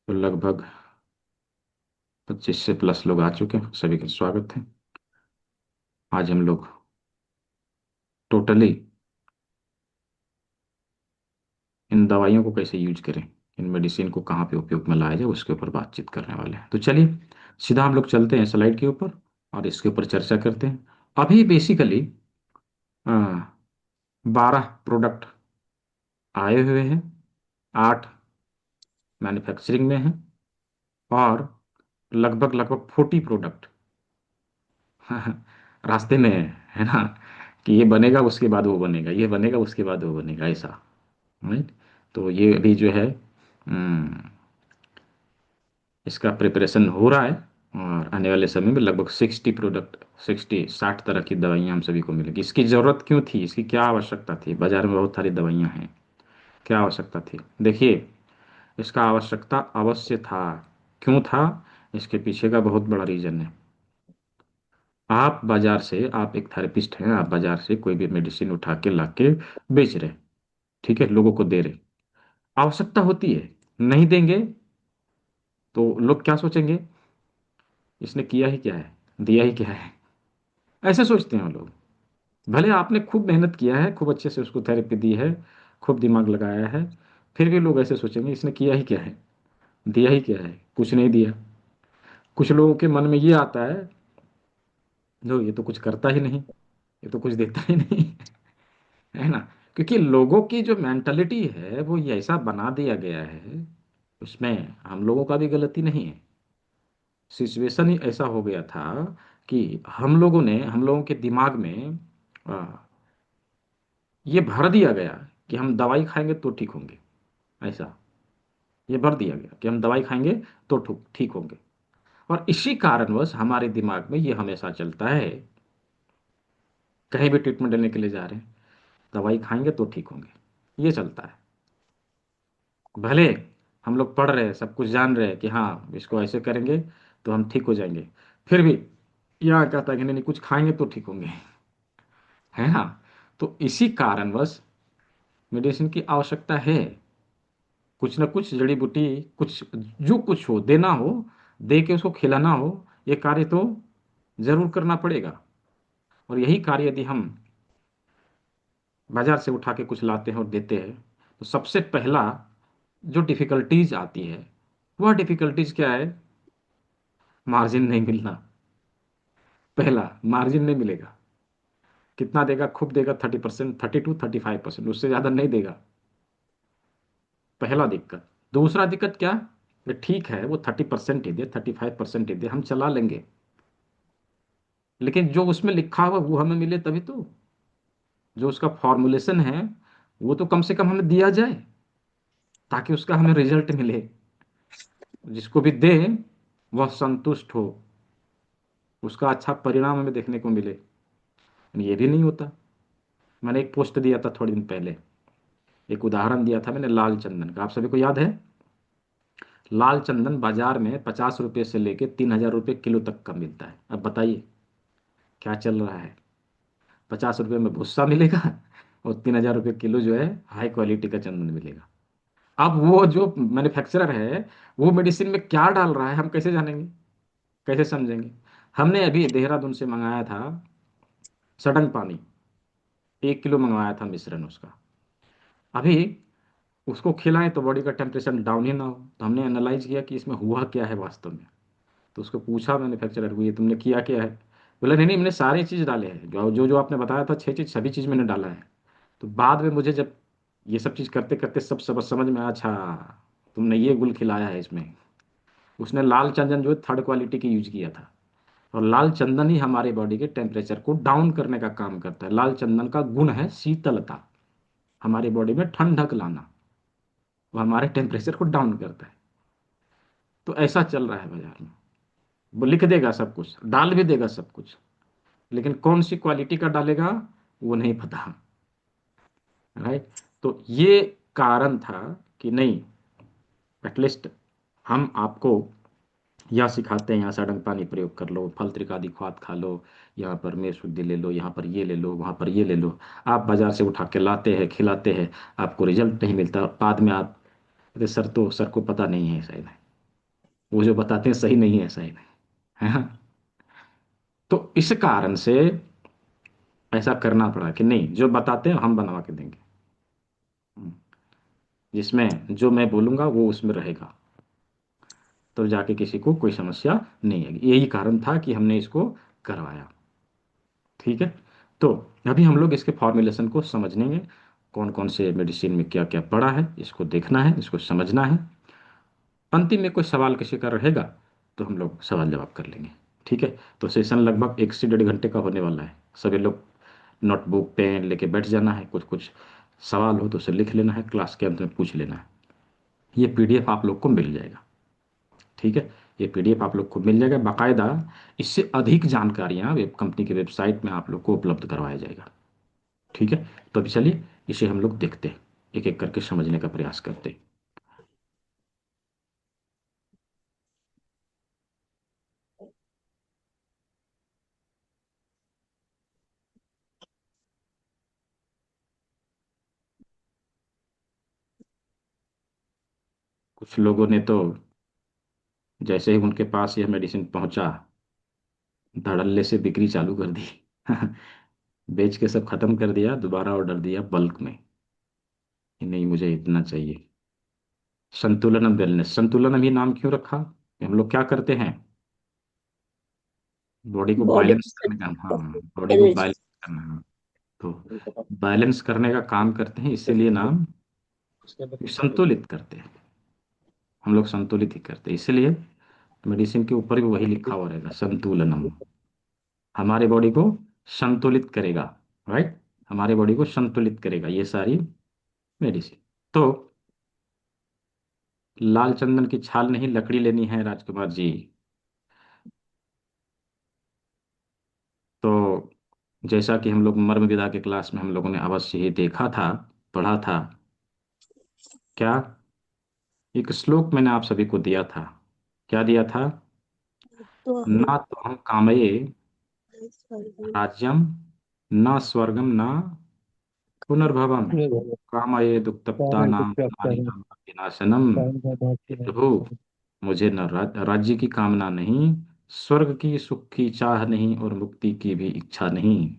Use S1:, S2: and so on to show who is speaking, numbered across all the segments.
S1: तो लगभग 25 से प्लस लोग आ चुके हैं। सभी का स्वागत है। आज हम लोग टोटली इन दवाइयों को कैसे यूज करें, इन मेडिसिन को कहाँ पे उपयोग में लाया जाए, उसके ऊपर बातचीत करने वाले हैं। तो चलिए सीधा हम लोग चलते हैं स्लाइड के ऊपर और इसके ऊपर चर्चा करते हैं। अभी बेसिकली 12 प्रोडक्ट आए हुए हैं, 8 मैन्युफैक्चरिंग में हैं और लगभग लगभग 40 प्रोडक्ट रास्ते में है ना, कि ये बनेगा उसके बाद वो बनेगा, ये बनेगा उसके बाद वो बनेगा, ऐसा। राइट। तो ये अभी जो है इसका प्रिपरेशन हो रहा है और आने वाले समय में लगभग 60 प्रोडक्ट, 60 तरह की दवाइयाँ हम सभी को मिलेगी। इसकी ज़रूरत क्यों थी, इसकी क्या आवश्यकता थी? बाजार में बहुत सारी दवाइयाँ हैं, क्या आवश्यकता थी? देखिए, इसका आवश्यकता अवश्य था। क्यों था? इसके पीछे का बहुत बड़ा रीज़न है। आप बाजार से, आप एक थेरेपिस्ट हैं, आप बाजार से कोई भी मेडिसिन उठा के ला के बेच रहे, ठीक है, लोगों को दे रहे। आवश्यकता होती है, नहीं देंगे तो लोग क्या सोचेंगे, इसने किया ही क्या है, दिया ही क्या है, ऐसे सोचते हैं लोग। भले आपने खूब मेहनत किया है, खूब अच्छे से उसको थेरेपी दी है, खूब दिमाग लगाया है, फिर भी लोग ऐसे सोचेंगे इसने किया ही क्या है, दिया ही क्या है, कुछ नहीं दिया। कुछ लोगों के मन में ये आता है, जो ये तो कुछ करता ही नहीं, ये तो कुछ देता ही नहीं है ना। क्योंकि लोगों की जो मेंटालिटी है वो ये ऐसा बना दिया गया है, उसमें हम लोगों का भी गलती नहीं है। सिचुएशन ही ऐसा हो गया था कि हम लोगों के दिमाग में आ, ये भर दिया गया कि हम दवाई खाएंगे तो ठीक होंगे, ऐसा ये भर दिया गया कि हम दवाई खाएंगे तो ठीक होंगे। और इसी कारणवश हमारे दिमाग में ये हमेशा चलता है, कहीं भी ट्रीटमेंट लेने के लिए जा रहे हैं, दवाई खाएंगे तो ठीक होंगे, ये चलता है। भले हम लोग पढ़ रहे हैं, सब कुछ जान रहे हैं कि हाँ इसको ऐसे करेंगे तो हम ठीक हो जाएंगे, फिर भी यहाँ कहता है कि नहीं नहीं, कुछ खाएंगे तो ठीक होंगे, है ना। तो इसी कारणवश मेडिसिन की आवश्यकता है। कुछ ना कुछ जड़ी बूटी, कुछ जो कुछ हो, देना हो, दे के उसको खिलाना हो, ये कार्य तो जरूर करना पड़ेगा। और यही कार्य यदि हम बाजार से उठा के कुछ लाते हैं और देते हैं, तो सबसे पहला जो डिफिकल्टीज आती है, वह डिफिकल्टीज क्या है? मार्जिन नहीं मिलना। पहला, मार्जिन नहीं मिलेगा। कितना देगा? खूब देगा 30%, 30 to 35%, उससे ज़्यादा नहीं देगा। पहला दिक्कत। दूसरा दिक्कत क्या? ये ठीक है, वो 30% ही दे, 35% ही दे, हम चला लेंगे, लेकिन जो उसमें लिखा हुआ वो हमें मिले तभी तो। जो उसका फॉर्मुलेशन है वो तो कम से कम हमें दिया जाए, ताकि उसका हमें रिजल्ट मिले, जिसको भी दे वह संतुष्ट हो, उसका अच्छा परिणाम हमें देखने को मिले। ये भी नहीं होता। मैंने एक पोस्ट दिया था थोड़े दिन पहले, एक उदाहरण दिया था मैंने लाल चंदन का, आप सभी को याद है? लाल चंदन बाजार में 50 रुपये से लेके 3,000 रुपये किलो तक का मिलता है। अब बताइए क्या चल रहा है? 50 रुपये में भुस्सा मिलेगा और 3,000 रुपये किलो जो है हाई क्वालिटी का चंदन मिलेगा। अब वो जो मैन्युफैक्चरर है वो मेडिसिन में क्या डाल रहा है हम कैसे जानेंगे, कैसे समझेंगे? हमने अभी देहरादून से मंगाया था सडन पानी, 1 किलो मंगवाया था मिश्रण उसका। अभी उसको खिलाएं तो बॉडी का टेम्परेचर डाउन ही ना हो, तो हमने एनालाइज किया कि इसमें हुआ क्या है वास्तव में। तो उसको पूछा मैन्युफैक्चरर को, ये तुमने किया क्या है? बोला नहीं नहीं, मैंने सारी चीज़ डाले हैं, जो जो जो आपने बताया था 6 चीज़, सभी चीज़ मैंने डाला है। तो बाद में मुझे जब ये सब चीज़ करते करते सब सब समझ में आया, अच्छा तुमने ये गुल खिलाया है इसमें। उसने लाल चंदन जो है थर्ड क्वालिटी की यूज किया था। और लाल चंदन ही हमारे बॉडी के टेम्परेचर को डाउन करने का काम करता है। लाल चंदन का गुण है शीतलता, हमारी बॉडी में ठंडक लाना, वो हमारे टेम्परेचर को डाउन करता है। तो ऐसा चल रहा है बाजार में। वो लिख देगा सब कुछ, डाल भी देगा सब कुछ, लेकिन कौन सी क्वालिटी का डालेगा वो नहीं पता। राइट। तो ये कारण था कि नहीं, एटलीस्ट हम आपको यह सिखाते हैं, यहाँ सड़ंग पानी प्रयोग कर लो, फल त्रिकादि खाद खा लो, यहाँ पर में शुद्धि ले लो, यहाँ पर ये ले लो, वहाँ पर ये ले लो। आप बाजार से उठा के लाते हैं, खिलाते हैं, आपको रिजल्ट नहीं मिलता, बाद में आप, अरे सर तो सर को पता नहीं है शायद, वो जो बताते हैं सही नहीं है, सही नहीं है ना। तो इस कारण से ऐसा करना पड़ा कि नहीं, जो बताते हैं हम बनवा के देंगे। हम्म, जिसमें जो मैं बोलूंगा वो उसमें रहेगा, तो जाके किसी को कोई समस्या नहीं आएगी। यही कारण था कि हमने इसको करवाया। ठीक है। तो अभी हम लोग इसके फॉर्मुलेशन को समझेंगे, कौन कौन से मेडिसिन में क्या क्या पड़ा है, इसको देखना है, इसको समझना है। अंतिम में कोई सवाल किसी का रहेगा तो हम लोग सवाल जवाब कर लेंगे। ठीक है। तो सेशन लगभग 1 से 1.5 घंटे का होने वाला है। सभी लोग नोटबुक पेन लेके बैठ जाना है, कुछ कुछ सवाल हो तो उसे लिख लेना है, क्लास के अंत में पूछ लेना है। ये पीडीएफ आप लोग को मिल जाएगा। ठीक है। ये पीडीएफ आप लोग को मिल जाएगा बाकायदा। इससे अधिक जानकारियाँ वेब कंपनी की वेबसाइट में आप लोग को उपलब्ध करवाया जाएगा। ठीक है। तो अभी चलिए इसे हम लोग देखते हैं, एक एक करके समझने का प्रयास करते हैं। कुछ लोगों ने तो जैसे ही उनके पास यह मेडिसिन पहुंचा, धड़ल्ले से बिक्री चालू कर दी। बेच के सब खत्म कर दिया, दोबारा ऑर्डर दिया बल्क में कि नहीं मुझे इतना चाहिए। संतुलनम वेलनेस, संतुलनम ही नाम क्यों रखा? हम लोग क्या करते हैं, बॉडी को
S2: बॉडी
S1: बैलेंस करने का, हाँ, बॉडी को
S2: एनर्जी।
S1: बैलेंस करना, हाँ। तो बैलेंस करने का काम करते हैं, इसीलिए नाम संतुलित करते हैं। हम लोग संतुलित ही करते हैं, इसलिए मेडिसिन के ऊपर भी वही लिखा हुआ रहेगा, संतुलनम। हमारे बॉडी को संतुलित करेगा, राइट। हमारे बॉडी को संतुलित करेगा ये सारी मेडिसिन। तो लाल चंदन की छाल नहीं, लकड़ी लेनी है राजकुमार जी। तो जैसा कि हम लोग मर्म विदा के क्लास में हम लोगों ने अवश्य ही देखा था, पढ़ा था, क्या, एक श्लोक मैंने आप सभी को दिया था। क्या दिया था?
S2: तो हम
S1: ना तो हम कामये राज्यम, न स्वर्गम, न पुनर्भवम, कामये दुक्तप्ता नाम नारी नाम विनाशनम। हे प्रभु, मुझे न राज्य की कामना नहीं, स्वर्ग की सुख की चाह नहीं, और मुक्ति की भी इच्छा नहीं।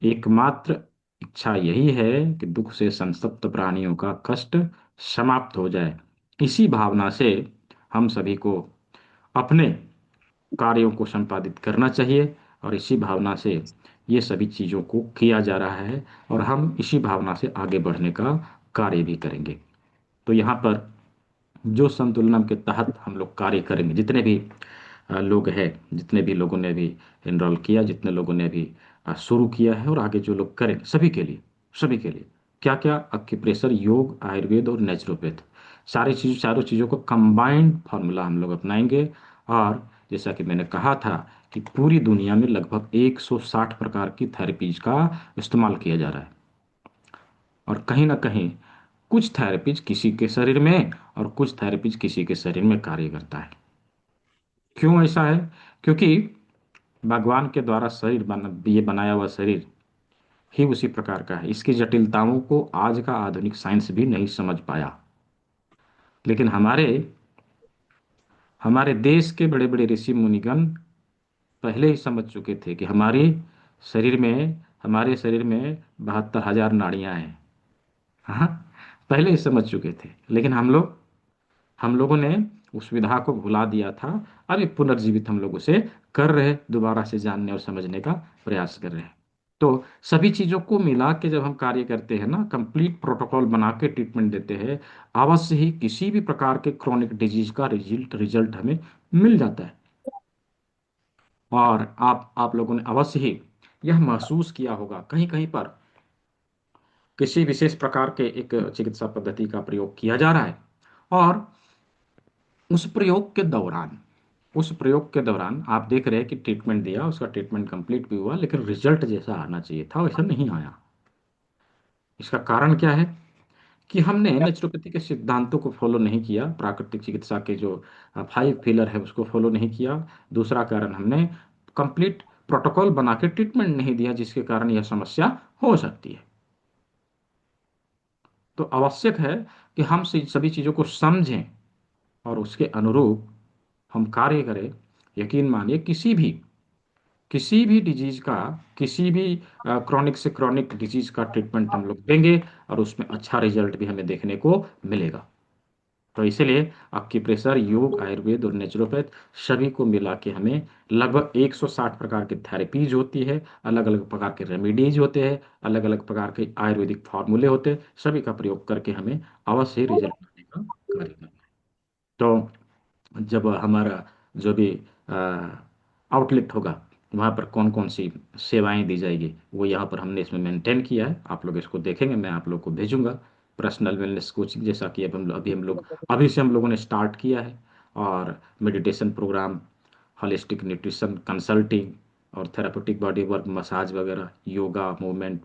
S1: एकमात्र इच्छा यही है कि दुख से संतप्त प्राणियों का कष्ट समाप्त हो जाए। इसी भावना से हम सभी को अपने कार्यों को संपादित करना चाहिए, और इसी भावना से ये सभी चीज़ों को किया जा रहा है, और हम इसी भावना से आगे बढ़ने का कार्य भी करेंगे। तो यहाँ पर जो संतुलनम के तहत हम लोग कार्य करेंगे, जितने भी लोग हैं, जितने भी लोगों ने अभी इनरोल किया, जितने लोगों ने अभी शुरू किया है, और आगे जो लोग करेंगे, सभी के लिए, सभी के लिए क्या क्या, एक्यूप्रेशर, योग, आयुर्वेद और नेचुरोपैथ, सारी चीज़, चारों चीज़ों को कंबाइंड फार्मूला हम लोग अपनाएंगे। और जैसा कि मैंने कहा था कि पूरी दुनिया में लगभग 160 प्रकार की थेरेपीज का इस्तेमाल किया जा रहा है, और कहीं ना कहीं कुछ थेरेपीज किसी के शरीर में और कुछ थेरेपीज किसी के शरीर में कार्य करता है। क्यों ऐसा है? क्योंकि भगवान के द्वारा ये बनाया हुआ शरीर ही उसी प्रकार का है। इसकी जटिलताओं को आज का आधुनिक साइंस भी नहीं समझ पाया, लेकिन हमारे हमारे देश के बड़े बड़े ऋषि मुनिगण पहले ही समझ चुके थे कि शरीर में हमारे शरीर में 72,000 नाड़ियां हैं। हाँ, पहले ही समझ चुके थे, लेकिन हम लोगों ने उस विधा को भुला दिया था। अभी पुनर्जीवित हम लोग उसे कर रहे, दोबारा से जानने और समझने का प्रयास कर रहे हैं। तो सभी चीजों को मिला के जब हम कार्य करते हैं ना, कंप्लीट प्रोटोकॉल बना के ट्रीटमेंट देते हैं, अवश्य ही किसी भी प्रकार के क्रोनिक डिजीज का रिजल्ट रिजल्ट हमें मिल जाता है। और आप लोगों ने अवश्य ही यह महसूस किया होगा, कहीं कहीं पर किसी विशेष प्रकार के एक चिकित्सा पद्धति का प्रयोग किया जा रहा है, और उस प्रयोग के दौरान उस प्रयोग के दौरान आप देख रहे हैं कि ट्रीटमेंट दिया, उसका ट्रीटमेंट कंप्लीट भी हुआ, लेकिन रिजल्ट जैसा आना चाहिए था वैसा नहीं आया। इसका कारण क्या है? कि हमने नेचुरोपैथी के सिद्धांतों को फॉलो नहीं किया, प्राकृतिक चिकित्सा के जो 5 पिलर है उसको फॉलो नहीं किया। दूसरा कारण, हमने कंप्लीट प्रोटोकॉल बना के ट्रीटमेंट नहीं दिया, जिसके कारण यह समस्या हो सकती है। तो आवश्यक है कि हम सभी चीज़ों को समझें, और उसके अनुरूप हम कार्य करें, यकीन मानिए किसी भी डिजीज का, किसी भी क्रॉनिक से क्रॉनिक डिजीज का ट्रीटमेंट हम लोग देंगे और उसमें अच्छा रिजल्ट भी हमें देखने को मिलेगा। तो इसीलिए आपकी प्रेशर, योग, आयुर्वेद और नेचुरोपैथ सभी को मिला के हमें लगभग 160 प्रकार की थेरेपीज होती है, अलग अलग प्रकार के रेमेडीज होते हैं, अलग अलग प्रकार के आयुर्वेदिक फार्मूले होते हैं, सभी का प्रयोग करके हमें अवश्य रिजल्ट पाने का कार्य करना है। तो जब हमारा जो भी आउटलेट होगा, वहाँ पर कौन कौन सी सेवाएं दी जाएगी, वो यहाँ पर हमने इसमें मेंटेन किया है। आप लोग इसको देखेंगे, मैं आप लोग को भेजूंगा। पर्सनल वेलनेस कोचिंग, जैसा कि अब हम लोग अभी से हम लोगों ने स्टार्ट किया है। और meditation programme, holistic nutrition consulting, और थेरापेटिक बॉडी वर्क, मसाज वगैरह, योगा मूवमेंट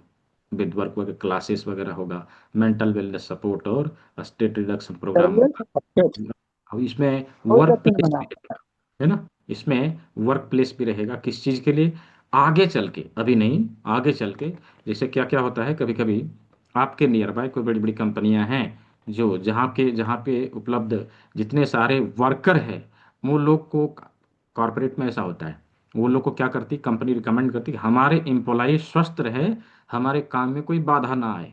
S1: विद वर्क वगैरह क्लासेस वगैरह होगा, मेंटल वेलनेस सपोर्ट और स्ट्रेस रिडक्शन प्रोग्राम होगा। अब इसमें वर्क प्लेस भी रहेगा, है ना, इसमें वर्क प्लेस भी रहेगा। किस चीज़ के लिए? आगे चल के, अभी नहीं, आगे चल के। जैसे क्या क्या होता है, कभी कभी आपके नियर बाय कोई बड़ी बड़ी कंपनियां हैं, जो जहाँ पे उपलब्ध जितने सारे वर्कर हैं, वो लोग को, कॉरपोरेट में ऐसा होता है, वो लोग को क्या करती कंपनी, रिकमेंड करती कि हमारे एम्प्लॉय स्वस्थ रहे, हमारे काम में कोई बाधा ना आए,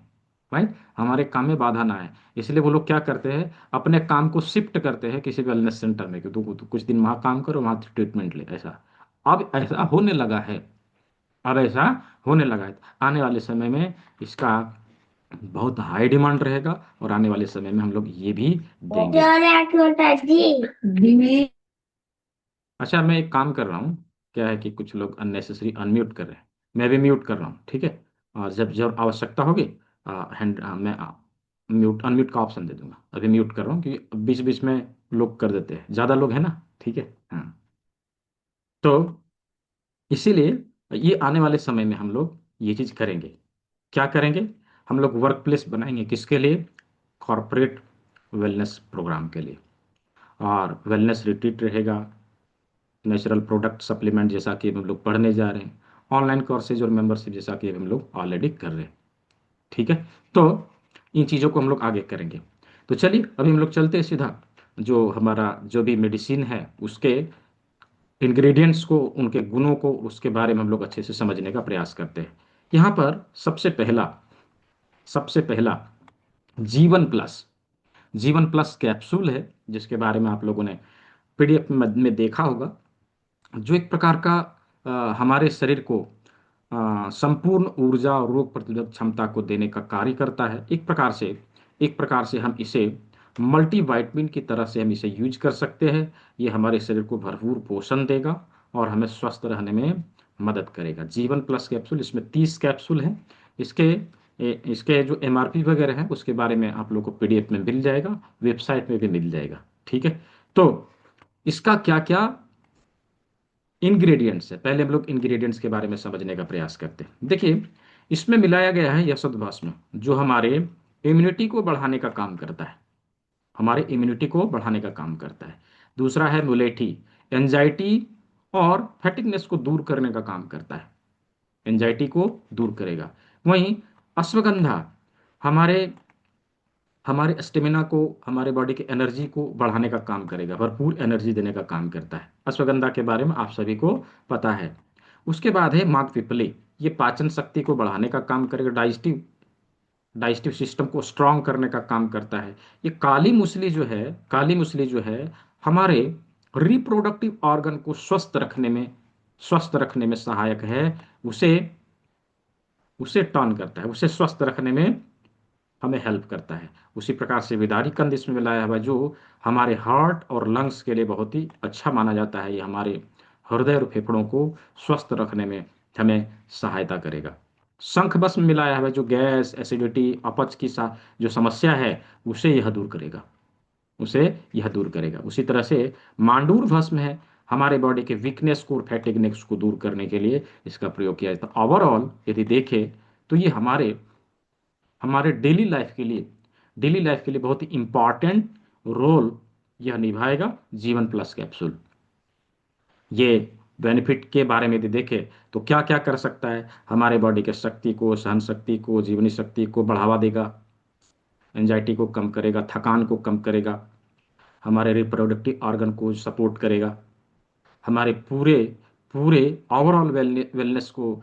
S1: राइट, हमारे काम में बाधा ना आए। इसलिए वो लोग क्या करते हैं, अपने काम को शिफ्ट करते हैं किसी वेलनेस सेंटर में कि तू कुछ दिन वहाँ काम करो, वहाँ ट्रीटमेंट ले, ऐसा। अब ऐसा होने लगा है, अब ऐसा होने लगा है। आने वाले समय में इसका बहुत हाई डिमांड रहेगा, और आने वाले समय में हम लोग ये भी देंगे। अच्छा, मैं एक काम कर रहा हूँ, क्या है कि कुछ लोग अननेसेसरी अनम्यूट कर रहे हैं, मैं भी म्यूट कर रहा हूँ, ठीक है। और जब जब आवश्यकता होगी मैं म्यूट अनम्यूट का ऑप्शन दे दूंगा। अभी म्यूट कर रहा हूँ क्योंकि बीच बीच में लोग कर देते हैं, ज़्यादा लोग हैं ना, ठीक है। हाँ, तो इसीलिए ये आने वाले समय में हम लोग ये चीज़ करेंगे। क्या करेंगे? हम लोग वर्क प्लेस बनाएंगे, किसके लिए? कॉरपोरेट वेलनेस प्रोग्राम के लिए। और वेलनेस रिट्रीट रहेगा, नेचुरल प्रोडक्ट सप्लीमेंट, जैसा कि हम लोग पढ़ने जा रहे हैं, ऑनलाइन कोर्सेज और मेंबरशिप, जैसा कि हम लोग ऑलरेडी कर रहे हैं, ठीक है। तो इन चीज़ों को हम लोग आगे करेंगे। तो चलिए अभी हम लोग चलते हैं सीधा, जो हमारा जो भी मेडिसिन है उसके इंग्रेडिएंट्स को, उनके गुणों को, उसके बारे में हम लोग अच्छे से समझने का प्रयास करते हैं। यहाँ पर सबसे पहला जीवन प्लस, जीवन प्लस कैप्सूल है, जिसके बारे में आप लोगों ने पीडीएफ में देखा होगा। जो एक प्रकार का हमारे शरीर को संपूर्ण ऊर्जा और रोग प्रतिरोधक क्षमता को देने का कार्य करता है। एक प्रकार से हम इसे मल्टीवाइटमिन की तरह से हम इसे यूज कर सकते हैं। ये हमारे शरीर को भरपूर पोषण देगा और हमें स्वस्थ रहने में मदद करेगा। जीवन प्लस कैप्सूल, इसमें 30 कैप्सूल हैं। इसके इसके जो एमआरपी वगैरह है उसके बारे में आप लोग को पीडीएफ में मिल जाएगा, वेबसाइट में भी मिल जाएगा, ठीक है। तो इसका क्या क्या इंग्रेडिएंट्स है, पहले हम लोग इंग्रेडिएंट्स के बारे में समझने का प्रयास करते हैं। देखिए, इसमें मिलाया गया है यशोद भस्म, जो हमारे इम्यूनिटी को बढ़ाने का काम करता है, हमारे इम्यूनिटी को बढ़ाने का काम करता है। दूसरा है मुलेठी, एंजाइटी और फैटिकनेस को दूर करने का काम करता है, एंजाइटी को दूर करेगा। वहीं अश्वगंधा हमारे हमारे स्टेमिना को, हमारे बॉडी की एनर्जी को बढ़ाने का काम करेगा, भरपूर एनर्जी देने का काम करता है। अश्वगंधा के बारे में आप सभी को पता है। उसके बाद है माघ पिपली, ये पाचन शक्ति को बढ़ाने का काम करेगा, डाइजेस्टिव डाइजेस्टिव सिस्टम को स्ट्रांग करने का काम करता है। ये काली मूसली जो है हमारे रिप्रोडक्टिव ऑर्गन को स्वस्थ रखने में सहायक है। उसे उसे टर्न करता है, उसे स्वस्थ रखने में हमें हेल्प करता है। उसी प्रकार से विदारी कंद इसमें मिलाया हुआ है, जो हमारे हार्ट और लंग्स के लिए बहुत ही अच्छा माना जाता है। ये हमारे हृदय और फेफड़ों को स्वस्थ रखने में हमें सहायता करेगा। शंख भस्म मिलाया हुआ है, जो गैस, एसिडिटी, अपच की जो समस्या है उसे यह दूर करेगा। उसी तरह से मांडूर भस्म है, हमारे बॉडी के वीकनेस को और फैटिगनेस को दूर करने के लिए इसका प्रयोग किया जाता है। ओवरऑल यदि देखें तो ये हमारे हमारे डेली लाइफ के लिए बहुत ही इंपॉर्टेंट रोल यह निभाएगा, जीवन प्लस कैप्सूल। ये बेनिफिट के बारे में यदि देखें तो क्या क्या कर सकता है, हमारे बॉडी के शक्ति को, सहन शक्ति को, जीवनी शक्ति को बढ़ावा देगा, एंजाइटी को कम करेगा, थकान को कम करेगा, हमारे रिप्रोडक्टिव ऑर्गन को सपोर्ट करेगा, हमारे पूरे पूरे ओवरऑल वेलनेस को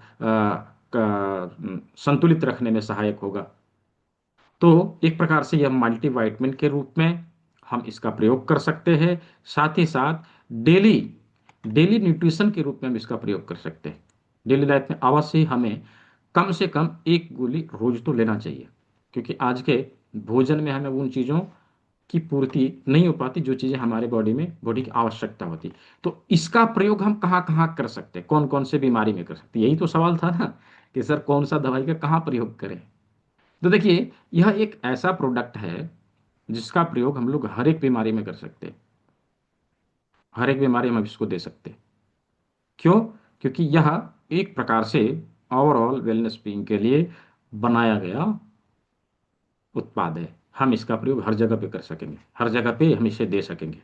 S1: संतुलित रखने में सहायक होगा। तो एक प्रकार से यह मल्टीवाइटमिन के रूप में हम इसका प्रयोग कर सकते हैं। साथ ही साथ डेली डेली न्यूट्रिशन के रूप में हम इसका प्रयोग कर सकते हैं। डेली लाइफ में अवश्य ही हमें कम से कम एक गोली रोज तो लेना चाहिए, क्योंकि आज के भोजन में हमें उन चीज़ों की पूर्ति नहीं हो पाती जो चीज़ें हमारे बॉडी की आवश्यकता होती। तो इसका प्रयोग हम कहाँ कहाँ कर सकते हैं, कौन कौन से बीमारी में कर सकते हैं, यही तो सवाल था ना कि सर कौन सा दवाई का कहाँ प्रयोग करें। तो देखिए, यह एक ऐसा प्रोडक्ट है जिसका प्रयोग हम लोग हर एक बीमारी में कर सकते हैं, हर एक बीमारी में हम इसको दे सकते हैं। क्यों? क्योंकि यह एक प्रकार से ओवरऑल वेलनेस बीइंग के लिए बनाया गया उत्पाद है। हम इसका प्रयोग हर जगह पे कर सकेंगे, हर जगह पे हम इसे दे सकेंगे।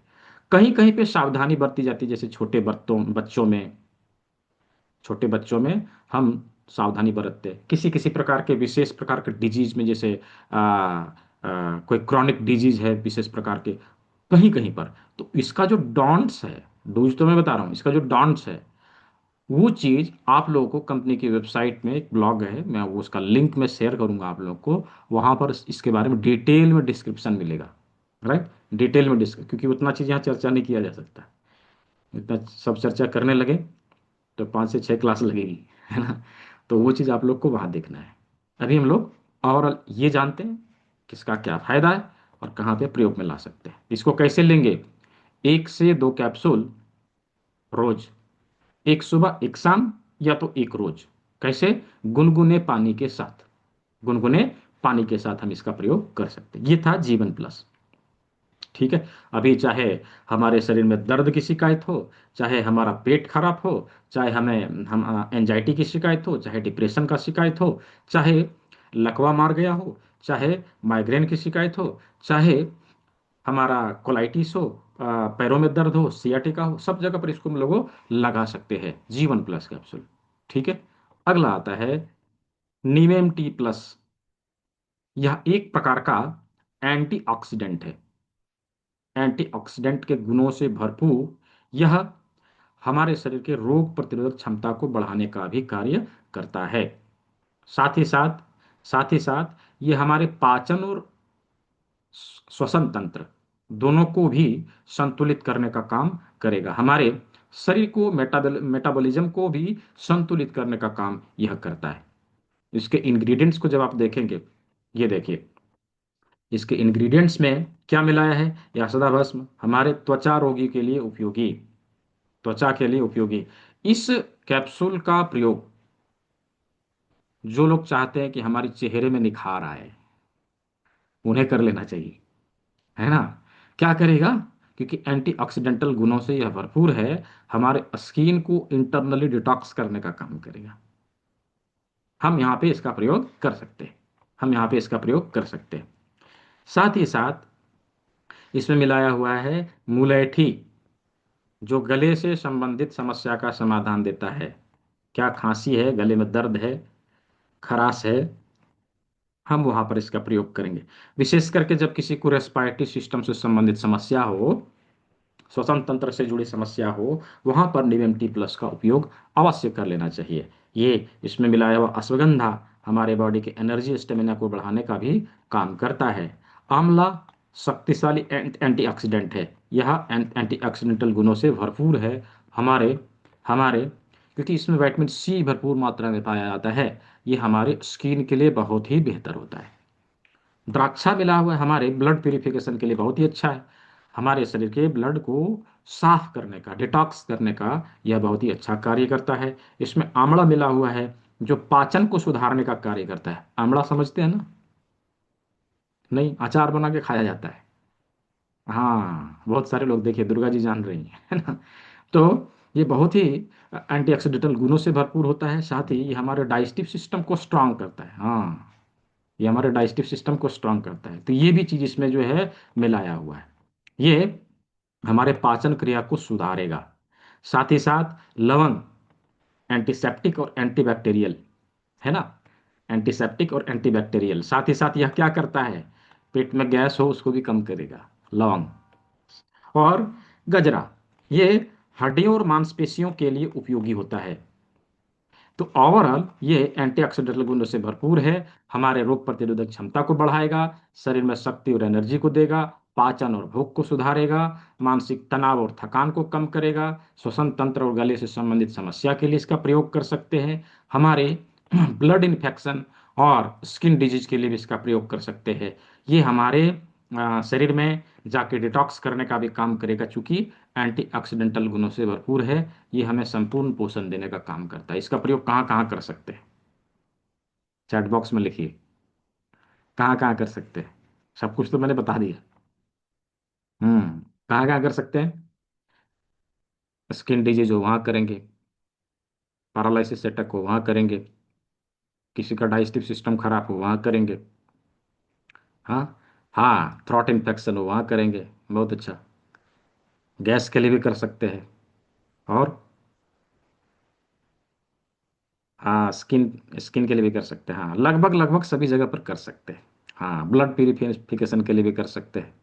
S1: कहीं कहीं पे सावधानी बरती जाती है, जैसे छोटे बच्चों में हम सावधानी बरतते हैं किसी किसी प्रकार के विशेष प्रकार के डिजीज में, जैसे कोई क्रॉनिक डिजीज है विशेष प्रकार के, कहीं कहीं पर। तो इसका जो डॉन्ट्स है, डोज तो मैं बता रहा हूँ, इसका जो डॉन्ट्स है वो चीज़ आप लोगों को कंपनी की वेबसाइट में एक ब्लॉग है, मैं वो उसका लिंक मैं शेयर करूंगा आप लोग को। वहां पर इसके बारे में डिटेल में डिस्क्रिप्शन मिलेगा। राइट, डिटेल में डिस्क, क्योंकि उतना चीज़ यहाँ चर्चा नहीं किया जा सकता। इतना सब चर्चा करने लगे तो 5 से 6 क्लास लगेगी, है ना। तो वो चीज़ आप लोग को वहाँ देखना है। अभी हम लोग ओवरऑल ये जानते हैं किसका क्या फायदा है और कहाँ पे प्रयोग में ला सकते हैं। इसको कैसे लेंगे? 1 से 2 कैप्सूल रोज, एक सुबह एक शाम, या तो एक रोज। कैसे? गुनगुने पानी के साथ, गुनगुने पानी के साथ हम इसका प्रयोग कर सकते हैं। ये था जीवन प्लस। ठीक है। अभी चाहे हमारे शरीर में दर्द की शिकायत हो, चाहे हमारा पेट खराब हो, चाहे हमें हम एंजाइटी की शिकायत हो, चाहे डिप्रेशन का शिकायत हो, चाहे लकवा मार गया हो, चाहे माइग्रेन की शिकायत हो, चाहे हमारा कोलाइटिस हो, पैरों में दर्द हो, सियाटिका हो, सब जगह पर इसको हम लोग लगा सकते हैं, जीवन प्लस कैप्सूल। ठीक है। अगला आता है नीमेम टी प्लस। यह एक प्रकार का एंटीऑक्सीडेंट है, एंटीऑक्सीडेंट के गुणों से भरपूर यह हमारे शरीर के रोग प्रतिरोधक क्षमता को बढ़ाने का भी कार्य करता है। साथ ही साथ साथ ही साथ ये हमारे पाचन और श्वसन तंत्र दोनों को भी संतुलित करने का काम करेगा। हमारे शरीर को मेटाबॉलिज्म को भी संतुलित करने का काम यह करता है। इसके इंग्रेडिएंट्स को जब आप देखेंगे, ये देखिए इसके इंग्रेडिएंट्स में क्या मिलाया है। यह सदा भस्म हमारे त्वचा रोगी के लिए उपयोगी, त्वचा के लिए उपयोगी। इस कैप्सूल का प्रयोग जो लोग चाहते हैं कि हमारे चेहरे में निखार आए, उन्हें कर लेना चाहिए, है ना। क्या करेगा? क्योंकि एंटीऑक्सीडेंटल गुणों से यह भरपूर है, हमारे स्किन को इंटरनली डिटॉक्स करने का काम करेगा। हम यहाँ पे इसका प्रयोग कर सकते हैं, हम यहाँ पे इसका प्रयोग कर सकते हैं। साथ ही साथ इसमें मिलाया हुआ है मुलैठी, जो गले से संबंधित समस्या का समाधान देता है। क्या खांसी है, गले में दर्द है, खराश है, हम वहां पर इसका प्रयोग करेंगे। विशेष करके जब किसी को रेस्पिरेटरी सिस्टम से संबंधित समस्या हो, श्वसन तंत्र से जुड़ी समस्या हो, वहां पर निवेम टी प्लस का उपयोग अवश्य कर लेना चाहिए। ये इसमें मिलाया हुआ अश्वगंधा हमारे बॉडी के एनर्जी स्टेमिना को बढ़ाने का भी काम करता है। आंवला शक्तिशाली एंटीऑक्सीडेंट है, यह एंटीऑक्सीडेंटल गुणों से भरपूर है। हमारे हमारे क्योंकि इसमें विटामिन सी भरपूर मात्रा में पाया जाता है, ये हमारे स्किन के लिए बहुत ही बेहतर होता है। द्राक्षा मिला हुआ है, हमारे ब्लड प्यूरिफिकेशन के लिए बहुत ही अच्छा है। हमारे शरीर के ब्लड को साफ करने का, डिटॉक्स करने का यह बहुत ही अच्छा कार्य करता है। इसमें आंवला मिला हुआ है जो पाचन को सुधारने का कार्य करता है। आंवला समझते हैं ना? नहीं, अचार बना के खाया जाता है। हाँ, बहुत सारे लोग, देखिए दुर्गा जी जान रही हैं, है ना। तो ये बहुत ही एंटीऑक्सीडेंटल गुणों से भरपूर होता है। साथ ही ये हमारे डाइजेस्टिव सिस्टम को स्ट्रांग करता है। हाँ, ये हमारे डाइजेस्टिव सिस्टम को स्ट्रांग करता है। तो ये भी चीज इसमें जो है मिलाया हुआ है। ये हमारे पाचन क्रिया को सुधारेगा। साथ ही साथ लवंग एंटीसेप्टिक और एंटीबैक्टीरियल, है ना। एंटीसेप्टिक और एंटीबैक्टीरियल, साथ ही साथ यह क्या करता है? पेट में गैस हो उसको भी कम करेगा, लवंग। और गजरा, ये हड्डियों और मांसपेशियों के लिए उपयोगी होता है। तो ओवरऑल ये एंटीऑक्सीडेंटल गुणों से भरपूर है। हमारे रोग प्रतिरोधक क्षमता को बढ़ाएगा, शरीर में शक्ति और एनर्जी को देगा, पाचन और भूख को सुधारेगा, मानसिक तनाव और थकान को कम करेगा, श्वसन तंत्र और गले से संबंधित समस्या के लिए इसका प्रयोग कर सकते हैं। हमारे ब्लड इन्फेक्शन और स्किन डिजीज के लिए भी इसका प्रयोग कर सकते हैं। ये हमारे शरीर में जाके डिटॉक्स करने का भी काम करेगा, चूंकि एंटीऑक्सीडेंटल गुणों से भरपूर है। ये हमें संपूर्ण पोषण देने का काम करता है। इसका प्रयोग कहाँ कहाँ कर सकते हैं? चैट बॉक्स में लिखिए, कहाँ कहाँ कर सकते हैं। सब कुछ तो मैंने बता दिया। कहाँ कहाँ कर सकते हैं? स्किन डिजीज हो वहाँ करेंगे, पैरालिसिस अटैक हो वहाँ करेंगे, किसी का डाइजेस्टिव सिस्टम खराब हो वहाँ करेंगे। हाँ, हाँ, थ्रॉट इन्फेक्शन हो वहाँ करेंगे। बहुत अच्छा। गैस के लिए भी कर सकते हैं। और हाँ, स्किन स्किन के लिए भी कर सकते हैं। हाँ, लगभग लगभग सभी जगह पर कर सकते हैं। हाँ, ब्लड प्यूरिफिकेशन के लिए भी कर सकते हैं।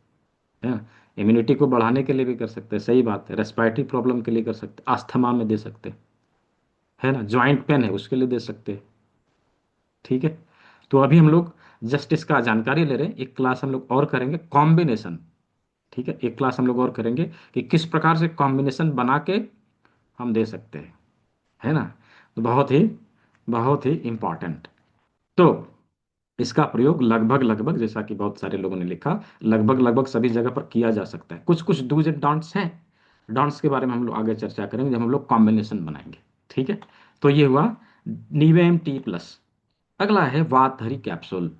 S1: हाँ, इम्यूनिटी को बढ़ाने के लिए भी कर सकते हैं। सही बात है। रेस्पिरेटरी प्रॉब्लम के लिए कर सकते हैं, अस्थमा में दे सकते हैं, है ना। ज्वाइंट पेन है उसके लिए दे सकते हैं। ठीक है। तो अभी हम लोग जस्ट इसका जानकारी ले रहे हैं। एक क्लास हम लोग और करेंगे कॉम्बिनेशन। ठीक है, एक क्लास हम लोग और करेंगे कि किस प्रकार से कॉम्बिनेशन बना के हम दे सकते हैं, है ना। तो बहुत ही इंपॉर्टेंट। तो इसका प्रयोग लगभग लगभग, जैसा कि बहुत सारे लोगों ने लिखा, लगभग लगभग सभी जगह पर किया जा सकता है। कुछ कुछ डूज एंड डॉन्ट्स हैं। डॉन्ट्स के बारे में हम लोग आगे चर्चा करेंगे जब हम लोग कॉम्बिनेशन बनाएंगे। ठीक है। तो ये हुआ निवेम टी प्लस। अगला है वातहरी कैप्सूल।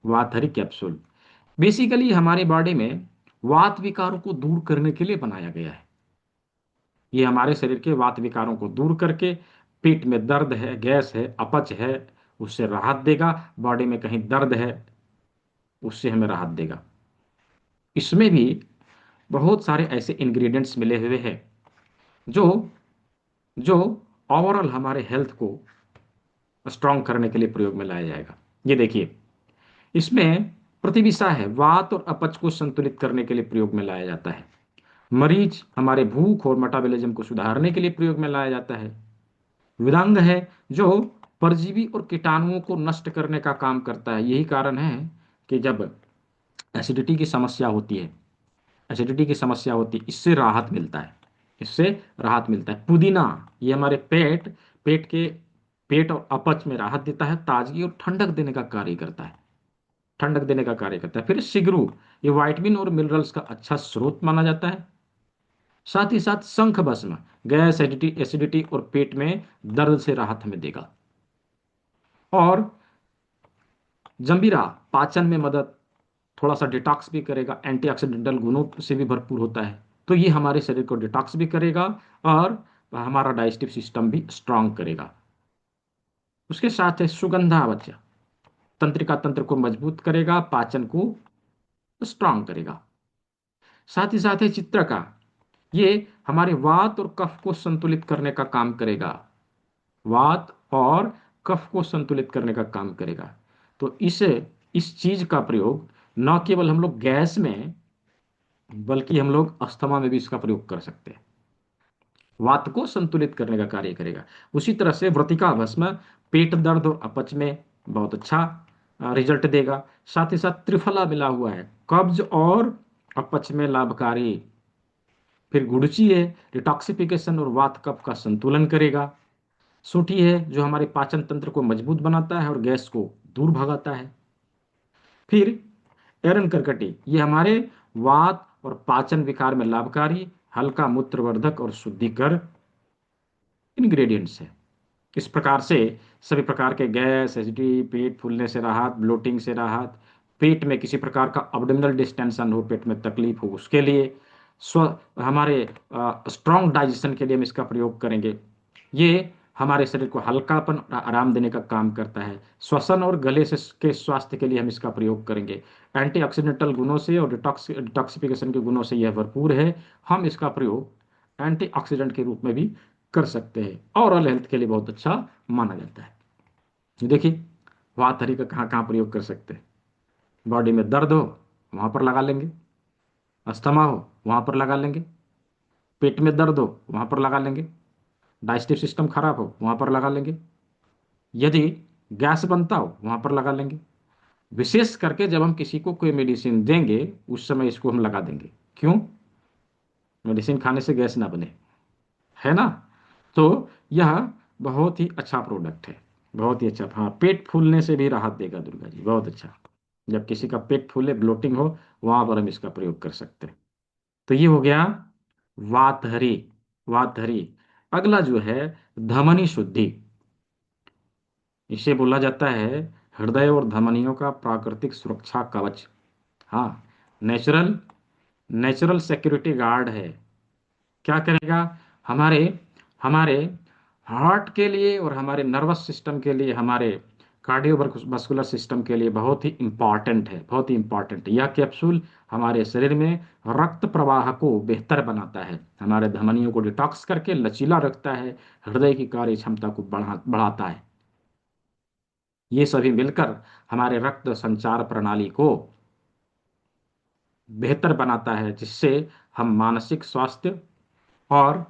S1: वातहरी कैप्सूल बेसिकली हमारे बॉडी में वात विकारों को दूर करने के लिए बनाया गया है। ये हमारे शरीर के वात विकारों को दूर करके, पेट में दर्द है, गैस है, अपच है, उससे राहत देगा। बॉडी में कहीं दर्द है, उससे हमें राहत देगा। इसमें भी बहुत सारे ऐसे इंग्रेडिएंट्स मिले हुए हैं जो जो ओवरऑल हमारे हेल्थ को स्ट्रांग करने के लिए प्रयोग में लाया जाएगा। ये देखिए, इसमें प्रतिविषा है, वात और अपच को संतुलित करने के लिए प्रयोग में लाया जाता है। मरीच हमारे भूख और मेटाबॉलिज्म को सुधारने के लिए प्रयोग में लाया जाता है। विरंग है, जो परजीवी और कीटाणुओं को नष्ट करने का काम करता है। यही कारण है कि जब एसिडिटी की समस्या होती है, एसिडिटी की समस्या होती है, इससे राहत मिलता है। इससे राहत मिलता है। पुदीना, ये हमारे पेट के पेट और अपच में राहत देता है, ताजगी और ठंडक देने का कार्य करता है। ठंडक देने का कार्य करता है। फिर सिगरू, ये विटामिन और मिनरल्स का अच्छा स्रोत माना जाता है। साथ ही साथ शंख भस्म, गैस, एसिडिटी एसिडिटी और पेट में दर्द से राहत हमें देगा। और जंबीरा पाचन में मदद, थोड़ा सा डिटॉक्स भी करेगा, एंटीऑक्सीडेंटल गुणों से भी भरपूर होता है। तो ये हमारे शरीर को डिटॉक्स भी करेगा और हमारा डाइजेस्टिव सिस्टम भी स्ट्रांग करेगा। उसके साथ है सुगंधावच, तंत्रिका तंत्र को मजबूत करेगा, पाचन को स्ट्रांग करेगा। साथ ही साथ है चित्रका, ये हमारे वात और कफ को संतुलित करने का काम करेगा। वात और कफ को संतुलित करने का काम करेगा। तो इस चीज का प्रयोग न केवल हम लोग गैस में, बल्कि हम लोग अस्थमा में भी इसका प्रयोग कर सकते हैं। वात को संतुलित करने का कार्य करेगा। उसी तरह से व्रतिका भस्म पेट दर्द और अपच में बहुत अच्छा रिजल्ट देगा। साथ ही साथ त्रिफला मिला हुआ है, कब्ज और अपच में लाभकारी। फिर गुड़ची है, डिटॉक्सिफिकेशन और वात कफ का संतुलन करेगा। सूठी है, जो हमारे पाचन तंत्र को मजबूत बनाता है और गैस को दूर भगाता है। फिर एरन करकटी, ये हमारे वात और पाचन विकार में लाभकारी, हल्का मूत्रवर्धक और शुद्धिकर इंग्रेडिएंट्स है। इस प्रकार से सभी प्रकार के गैस, एसिडिटी, पेट फूलने से राहत, ब्लोटिंग से राहत, पेट में किसी प्रकार का अब्डोमिनल डिस्टेंशन हो, पेट में तकलीफ हो, उसके लिए स्व हमारे स्ट्रॉन्ग डाइजेशन के लिए हम इसका प्रयोग करेंगे। ये हमारे शरीर को हल्कापन और आराम देने का काम करता है। श्वसन और गले से के स्वास्थ्य के लिए हम इसका प्रयोग करेंगे। एंटीऑक्सीडेंटल गुणों से और डिटॉक्सिफिकेशन के गुणों से यह भरपूर है। हम इसका प्रयोग एंटीऑक्सीडेंट के रूप में भी कर सकते हैं। ओवरऑल हेल्थ के लिए बहुत अच्छा माना जाता है। ये देखिए, वातहरी का कहाँ कहाँ प्रयोग कर सकते हैं। बॉडी में दर्द हो, वहां पर लगा लेंगे। अस्थमा हो, वहां पर लगा लेंगे। पेट में दर्द हो वहां पर लगा लेंगे। डाइजेस्टिव सिस्टम खराब हो वहां पर लगा लेंगे। यदि गैस बनता हो वहां पर लगा लेंगे। विशेष करके जब हम किसी को कोई मेडिसिन देंगे उस समय इसको हम लगा देंगे। क्यों? मेडिसिन खाने से गैस ना बने, है ना। तो यह बहुत ही अच्छा प्रोडक्ट है, बहुत ही अच्छा। हाँ, पेट फूलने से भी राहत देगा दुर्गा जी, बहुत अच्छा। जब किसी का पेट फूले, ब्लोटिंग हो, वहां पर हम इसका प्रयोग कर सकते हैं। तो ये हो गया वातहरी। वातहरी। अगला जो है धमनी शुद्धि। इसे बोला जाता है हृदय और धमनियों का प्राकृतिक सुरक्षा कवच। हाँ, नेचुरल नेचुरल सिक्योरिटी गार्ड है। क्या करेगा? हमारे हमारे हार्ट के लिए और हमारे नर्वस सिस्टम के लिए, हमारे कार्डियोवास्कुलर सिस्टम के लिए बहुत ही इंपॉर्टेंट है, बहुत ही इंपॉर्टेंट है। यह कैप्सूल हमारे शरीर में रक्त प्रवाह को बेहतर बनाता है, हमारे धमनियों को डिटॉक्स करके लचीला रखता है, हृदय की कार्य क्षमता को बढ़ाता है। ये सभी मिलकर हमारे रक्त संचार प्रणाली को बेहतर बनाता है, जिससे हम और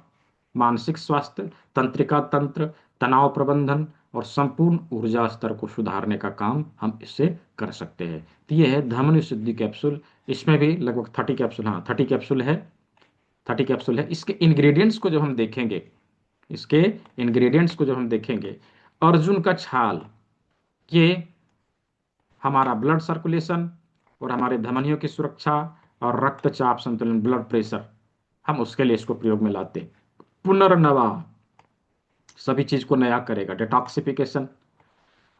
S1: मानसिक स्वास्थ्य, तंत्रिका तंत्र, तनाव प्रबंधन और संपूर्ण ऊर्जा स्तर को सुधारने का काम हम इससे कर सकते हैं। तो ये है धमनी शुद्धि कैप्सूल। इसमें भी लगभग 30 कैप्सूल, हाँ 30 कैप्सूल है। 30 कैप्सूल है। इसके इंग्रेडिएंट्स को जब हम देखेंगे, इसके इंग्रेडिएंट्स को जब हम देखेंगे, अर्जुन का छाल, ये हमारा ब्लड सर्कुलेशन और हमारे धमनियों की सुरक्षा और रक्तचाप संतुलन, ब्लड प्रेशर, हम उसके लिए इसको प्रयोग में लाते हैं। पुनर्नवा, सभी चीज को नया करेगा। डिटॉक्सिफिकेशन,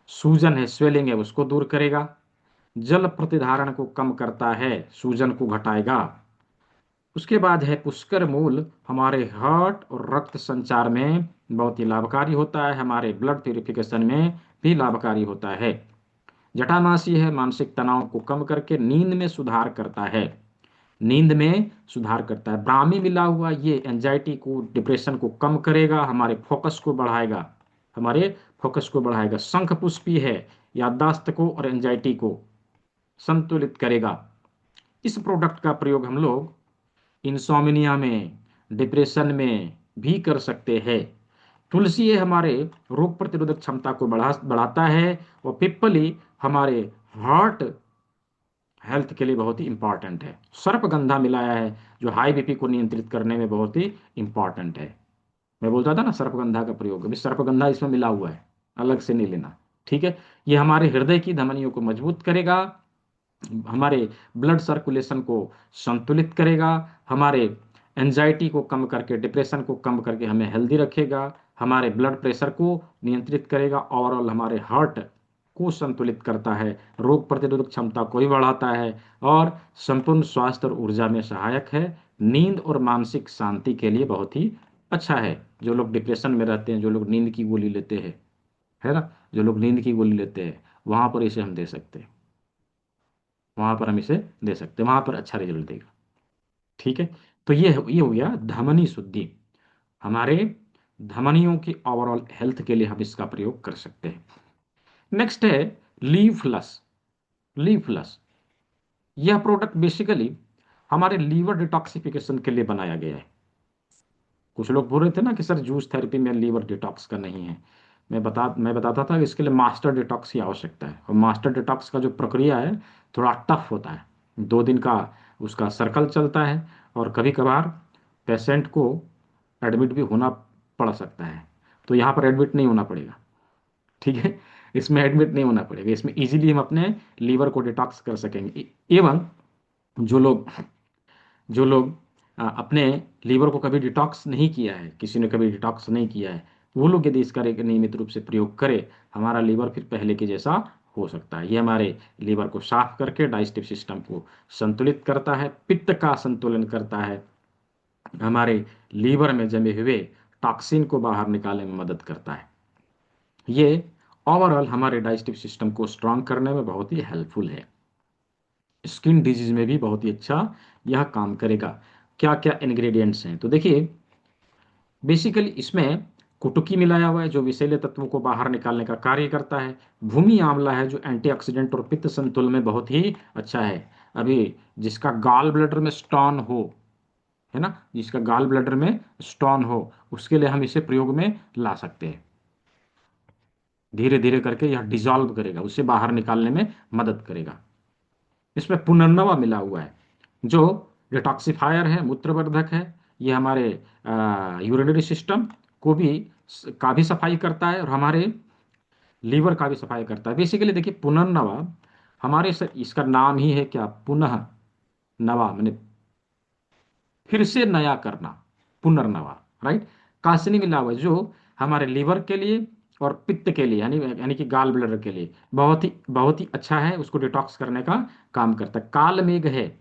S1: सूजन है, स्वेलिंग है, उसको दूर करेगा। जल प्रतिधारण को कम करता है, सूजन को घटाएगा। उसके बाद है पुष्कर मूल, हमारे हार्ट और रक्त संचार में बहुत ही लाभकारी होता है, हमारे ब्लड प्यूरिफिकेशन में भी लाभकारी होता है। जटामासी है, मानसिक तनाव को कम करके नींद में सुधार करता है, नींद में सुधार करता है। ब्राह्मी मिला हुआ ये एंजाइटी को, डिप्रेशन को कम करेगा, हमारे फोकस को बढ़ाएगा, हमारे फोकस को बढ़ाएगा। शंख पुष्पी है, याददाश्त को और एंजाइटी को संतुलित करेगा। इस प्रोडक्ट का प्रयोग हम लोग इंसोमिनिया में, डिप्रेशन में भी कर सकते हैं। तुलसी ये हमारे रोग प्रतिरोधक क्षमता को बढ़ाता है, और पिप्पली हमारे हार्ट हेल्थ के लिए बहुत ही इंपॉर्टेंट है। सर्पगंधा मिलाया है, जो हाई बीपी को नियंत्रित करने में बहुत ही इंपॉर्टेंट है। मैं बोलता था ना सर्पगंधा का प्रयोग, अभी सर्पगंधा इसमें मिला हुआ है, अलग से नहीं लेना। ठीक है। ये हमारे हृदय की धमनियों को मजबूत करेगा, हमारे ब्लड सर्कुलेशन को संतुलित करेगा, हमारे एंजाइटी को कम करके, डिप्रेशन को कम करके हमें हेल्दी रखेगा, हमारे ब्लड प्रेशर को नियंत्रित करेगा, ओवरऑल हमारे हार्ट को संतुलित करता है, रोग प्रतिरोधक क्षमता को भी बढ़ाता है, और संपूर्ण स्वास्थ्य और ऊर्जा में सहायक है। नींद और मानसिक शांति के लिए बहुत ही अच्छा है। जो लोग डिप्रेशन में रहते हैं, जो लोग नींद की गोली लेते हैं, है ना, जो लोग नींद की गोली लेते हैं, वहां पर इसे हम दे सकते हैं, वहां पर हम इसे दे सकते हैं, वहां पर अच्छा रिजल्ट देगा। ठीक है। तो ये हो गया धमनी शुद्धि। हमारे धमनियों की ओवरऑल हेल्थ के लिए हम इसका प्रयोग कर सकते हैं। नेक्स्ट है लीवफ्लस। लीवफ्लस, यह प्रोडक्ट बेसिकली हमारे लीवर डिटॉक्सिफिकेशन के लिए बनाया गया है। कुछ लोग बोल रहे थे ना कि सर जूस थेरेपी में लीवर डिटॉक्स का नहीं है। मैं बताता था कि इसके लिए मास्टर डिटॉक्स की आवश्यकता है, और मास्टर डिटॉक्स का जो प्रक्रिया है थोड़ा टफ होता है। 2 दिन का उसका सर्कल चलता है, और कभी कभार पेशेंट को एडमिट भी होना पड़ सकता है। तो यहाँ पर एडमिट नहीं होना पड़ेगा। ठीक है। इसमें एडमिट नहीं होना पड़ेगा, इसमें इजीली हम अपने लीवर को डिटॉक्स कर सकेंगे। एवं जो लोग जो लोग अपने लीवर को कभी डिटॉक्स नहीं किया है, किसी ने कभी डिटॉक्स नहीं किया है, वो लोग यदि इसका एक नियमित रूप से प्रयोग करें, हमारा लीवर फिर पहले के जैसा हो सकता है। ये हमारे लीवर को साफ करके डाइजेस्टिव सिस्टम को संतुलित करता है, पित्त का संतुलन करता है, हमारे लीवर में जमे हुए टॉक्सिन को बाहर निकालने में मदद करता है। ये ओवरऑल हमारे डाइजेस्टिव सिस्टम को स्ट्रांग करने में बहुत ही हेल्पफुल है। स्किन डिजीज में भी बहुत ही अच्छा यह काम करेगा। क्या क्या इंग्रेडिएंट्स हैं तो देखिए, बेसिकली इसमें कुटुकी मिलाया हुआ है, जो विषैले तत्वों को बाहर निकालने का कार्य करता है। भूमि आंवला है, जो एंटीऑक्सीडेंट और पित्त संतुलन में बहुत ही अच्छा है। अभी जिसका गॉल ब्लैडर में स्टोन हो, है ना, जिसका गाल ब्लैडर में स्टोन हो, उसके लिए हम इसे प्रयोग में ला सकते हैं। धीरे धीरे करके यह डिजॉल्व करेगा, उसे बाहर निकालने में मदद करेगा। इसमें पुनर्नवा मिला हुआ है, जो डिटॉक्सिफायर है, मूत्रवर्धक है। ये हमारे यूरिनरी सिस्टम को भी का भी सफाई करता है, और हमारे लीवर का भी सफाई करता है। बेसिकली देखिए, पुनर्नवा हमारे इसका नाम ही है क्या, पुनः नवा, मैंने फिर से नया करना, पुनर्नवा, राइट। कासनी मिला हुआ है, जो हमारे लीवर के लिए और पित्त के लिए, यानी यानी कि गाल ब्लडर के लिए बहुत ही अच्छा है, उसको डिटॉक्स करने का काम करता है। काल मेघ है,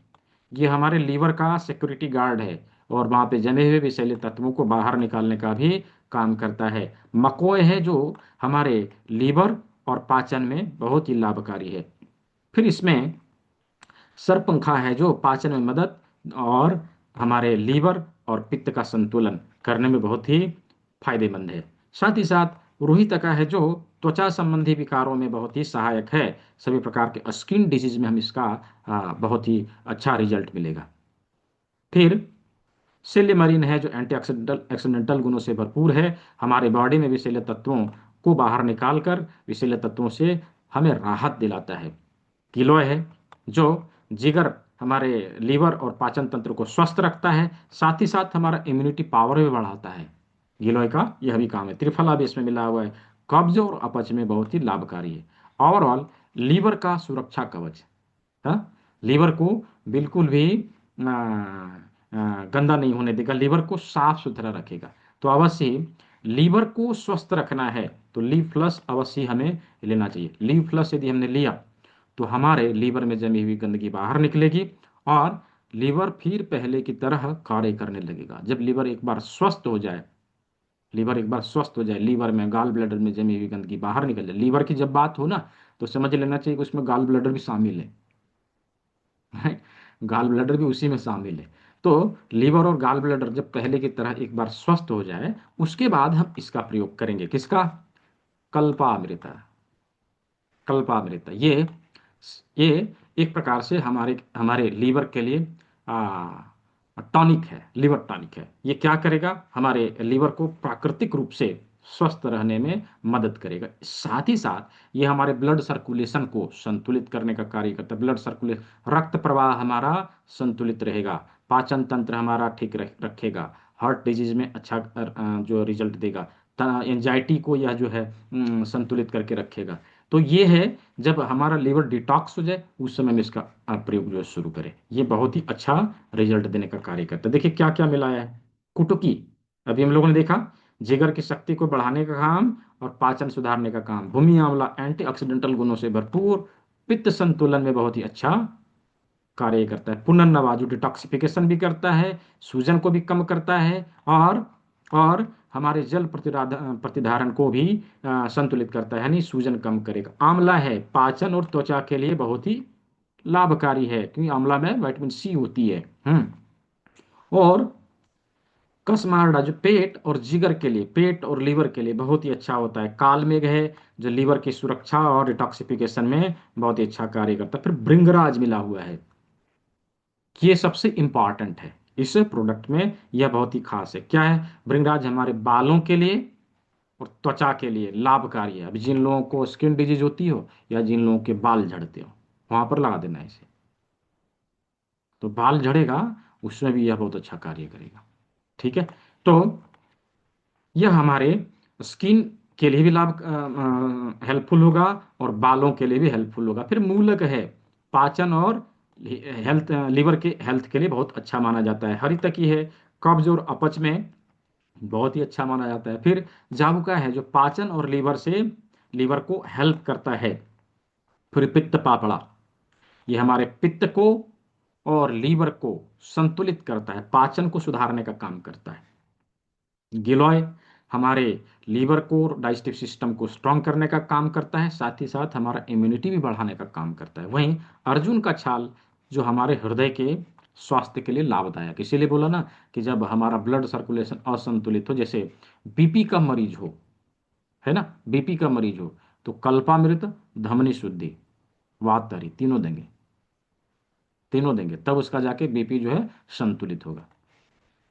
S1: ये हमारे लीवर का सिक्योरिटी गार्ड है, और वहां पे जमे हुए विषैले तत्वों को बाहर निकालने का भी काम करता है। मकोय है, जो हमारे लीवर और पाचन में बहुत ही लाभकारी है। फिर इसमें सरपंखा है, जो पाचन में मदद और हमारे लीवर और पित्त का संतुलन करने में बहुत ही फायदेमंद है। साथ ही साथ रोहितका है, जो त्वचा संबंधी विकारों में बहुत ही सहायक है। सभी प्रकार के स्किन डिजीज में हम इसका बहुत ही अच्छा रिजल्ट मिलेगा। फिर सिल्लीमरीन है, जो एंटीऑक्सीडेंटल एक्सीडेंटल गुणों से भरपूर है, हमारे बॉडी में विषैले तत्वों को बाहर निकालकर विषैले तत्वों से हमें राहत दिलाता है। गिलोय है, जो जिगर, हमारे लीवर और पाचन तंत्र को स्वस्थ रखता है, साथ ही साथ हमारा इम्यूनिटी पावर भी बढ़ाता है। गिलोय का यह भी काम है। त्रिफला भी इसमें मिला हुआ है, कब्ज और अपच में बहुत ही लाभकारी है। ओवरऑल लीवर का सुरक्षा कवच, हाँ, लीवर को बिल्कुल भी गंदा नहीं होने देगा, लीवर को साफ सुथरा रखेगा। तो अवश्य ही लीवर को स्वस्थ रखना है तो लीव प्लस अवश्य हमें लेना चाहिए। लीव प्लस यदि हमने लिया तो हमारे लीवर में जमी हुई गंदगी बाहर निकलेगी, और लीवर फिर पहले की तरह कार्य करने लगेगा। जब लीवर एक बार स्वस्थ हो जाए, लीवर एक बार स्वस्थ हो जाए, लीवर में गाल ब्लैडर में जमी हुई गंदगी बाहर निकल जाए, लीवर की जब बात हो ना, तो समझ लेना चाहिए कि उसमें गाल ब्लैडर भी शामिल है। गाल ब्लैडर भी उसी में शामिल है। तो लीवर और गाल ब्लैडर जब पहले की तरह एक बार स्वस्थ हो जाए, उसके बाद हम इसका प्रयोग करेंगे, किसका, कल्पामृता। कल्पामृता ये एक प्रकार से हमारे हमारे लीवर के लिए टॉनिक है, लिवर टॉनिक है। ये क्या करेगा, हमारे लीवर को प्राकृतिक रूप से स्वस्थ रहने में मदद करेगा। साथ ही साथ ये हमारे ब्लड सर्कुलेशन को संतुलित करने का कार्य करता है। ब्लड सर्कुलेशन, रक्त प्रवाह हमारा संतुलित रहेगा, पाचन तंत्र हमारा ठीक रखेगा, हार्ट डिजीज में अच्छा जो रिजल्ट देगा, एंजाइटी को यह जो है संतुलित करके रखेगा। तो ये है, जब हमारा लीवर डिटॉक्स हो जाए उस समय में इसका प्रयोग जो है शुरू करें। ये बहुत ही अच्छा रिजल्ट देने का कार्य करता है। देखिए क्या क्या मिलाया है। कुटुकी, अभी हम लोगों ने देखा, जिगर की शक्ति को बढ़ाने का काम और पाचन सुधारने का काम। भूमि आंवला एंटीऑक्सीडेंटल गुणों से भरपूर, पित्त संतुलन में बहुत ही अच्छा कार्य करता है। पुनर्नवा, जो डिटॉक्सिफिकेशन भी करता है, सूजन को भी कम करता है, और हमारे जल प्रतिधारण को भी संतुलित करता है, यानी सूजन कम करेगा। आंवला है, पाचन और त्वचा के लिए बहुत ही लाभकारी है, क्योंकि आंवला में विटामिन सी होती है। और कसमार्डा, जो पेट और जिगर के लिए, पेट और लीवर के लिए बहुत ही अच्छा होता है। कालमेघ है, जो लीवर की सुरक्षा और डिटॉक्सिफिकेशन में बहुत ही अच्छा कार्य करता है। फिर भृंगराज मिला हुआ है, ये सबसे इंपॉर्टेंट है इस प्रोडक्ट में, यह बहुत ही खास है। क्या है, भृंगराज हमारे बालों के लिए और त्वचा के लिए लाभकारी है। अभी जिन लोगों को स्किन डिजीज होती हो, या जिन लोगों के बाल झड़ते हो, वहां पर लगा देना है इसे, तो बाल झड़ेगा, उसमें भी यह बहुत अच्छा कार्य करेगा। ठीक है। तो यह हमारे स्किन के लिए भी लाभ हेल्पफुल होगा, और बालों के लिए भी हेल्पफुल होगा। फिर मूलक है, पाचन और हेल्थ, लीवर के हेल्थ के लिए बहुत अच्छा माना जाता है। हरितकी है, कब्ज और अपच में बहुत ही अच्छा माना जाता है। फिर जामुका है, जो पाचन और लीवर को हेल्प करता है। फिर पित्त पापड़ा, ये हमारे पित्त को और लीवर को संतुलित करता है, पाचन को सुधारने का काम करता है। गिलोय हमारे लीवर को, डाइजेस्टिव सिस्टम को स्ट्रांग करने का काम करता है, साथ ही साथ हमारा इम्यूनिटी भी बढ़ाने का काम करता है। वहीं अर्जुन का छाल, जो हमारे हृदय के स्वास्थ्य के लिए लाभदायक, इसीलिए बोला ना कि जब हमारा ब्लड सर्कुलेशन असंतुलित हो, जैसे बीपी का मरीज हो, है ना, बीपी का मरीज हो, तो कल्पामृत, धमनी शुद्धि, वातरी, तीनों देंगे, तीनों देंगे, तब उसका जाके बीपी जो है संतुलित होगा।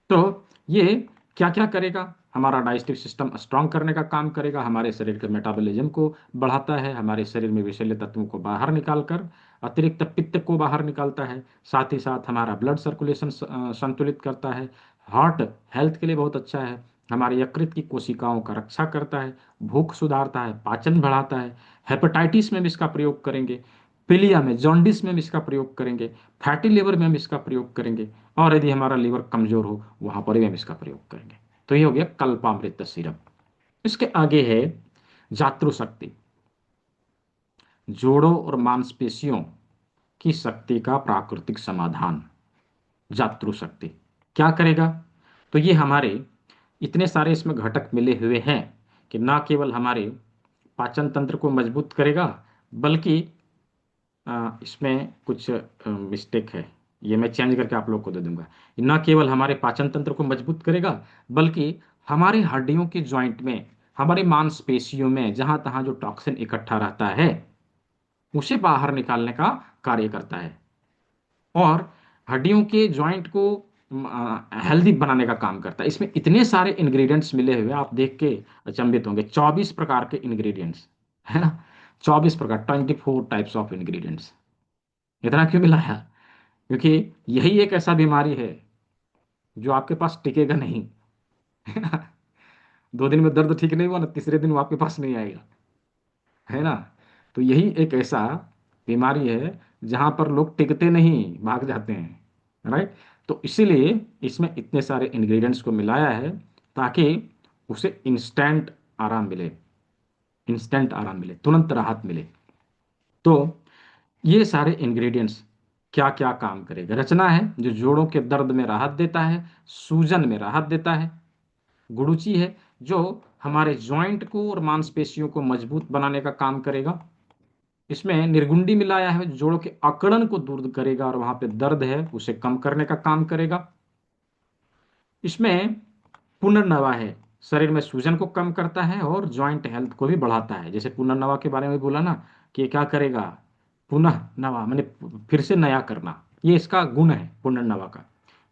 S1: तो ये क्या क्या करेगा, हमारा डाइजेस्टिव सिस्टम स्ट्रांग करने का काम करेगा, हमारे शरीर के मेटाबॉलिज्म को बढ़ाता है, हमारे शरीर में विषैले तत्वों को बाहर निकालकर अतिरिक्त पित्त को बाहर निकालता है, साथ ही साथ हमारा ब्लड सर्कुलेशन संतुलित करता है, हार्ट हेल्थ के लिए बहुत अच्छा है, हमारे यकृत की कोशिकाओं का रक्षा करता है, भूख सुधारता है, पाचन बढ़ाता है, हेपेटाइटिस में भी इसका प्रयोग करेंगे, पीलिया में जॉन्डिस में भी इसका प्रयोग करेंगे, फैटी लिवर में हम इसका प्रयोग करेंगे, और यदि हमारा लीवर कमजोर हो वहां पर भी हम इसका प्रयोग करेंगे। तो ये हो गया कल्पामृत सिरप। इसके आगे है जातृ शक्ति, जोड़ों और मांसपेशियों की शक्ति का प्राकृतिक समाधान। जातृ शक्ति क्या करेगा, तो ये हमारे इतने सारे इसमें घटक मिले हुए हैं कि ना केवल हमारे पाचन तंत्र को मजबूत करेगा, बल्कि इसमें कुछ मिस्टेक है, ये मैं चेंज करके आप लोग को दे दूंगा। न केवल हमारे पाचन तंत्र को मजबूत करेगा, बल्कि हमारे हड्डियों के जॉइंट में, हमारे मांसपेशियों में जहां तहां जो टॉक्सिन इकट्ठा रहता है उसे बाहर निकालने का कार्य करता है, और हड्डियों के जॉइंट को हेल्दी बनाने का काम करता है। इसमें इतने सारे इंग्रेडिएंट्स मिले हुए हैं, आप देख के अचंभित होंगे। 24 प्रकार के इंग्रेडिएंट्स है ना, 24 प्रकार, 24 टाइप्स ऑफ इंग्रेडिएंट्स। इतना क्यों मिलाया, क्योंकि यही एक ऐसा बीमारी है जो आपके पास टिकेगा नहीं। है ना, 2 दिन में दर्द ठीक नहीं हुआ ना, तीसरे दिन वो आपके पास नहीं आएगा, है ना। तो यही एक ऐसा बीमारी है जहां पर लोग टिकते नहीं, भाग जाते हैं, राइट। तो इसीलिए इसमें इतने सारे इंग्रेडिएंट्स को मिलाया है ताकि उसे इंस्टेंट आराम मिले, इंस्टेंट आराम मिले, तुरंत राहत मिले। तो ये सारे इंग्रेडिएंट्स क्या क्या काम करेगा, रचना है जो जोड़ों के दर्द में राहत देता है, सूजन में राहत देता है। गुडुचि है जो हमारे जॉइंट को और मांसपेशियों को मजबूत बनाने का काम करेगा। इसमें निर्गुंडी मिलाया है, जोड़ों के अकड़न को दूर करेगा और वहां पे दर्द है उसे कम करने का काम करेगा। इसमें पुनर्नवा है, शरीर में सूजन को कम करता है और जॉइंट हेल्थ को भी बढ़ाता है। जैसे पुनर्नवा के बारे में बोला ना, कि ये क्या करेगा, पुनः नवा माने फिर से नया करना, ये इसका गुण है पुनर्नवा का।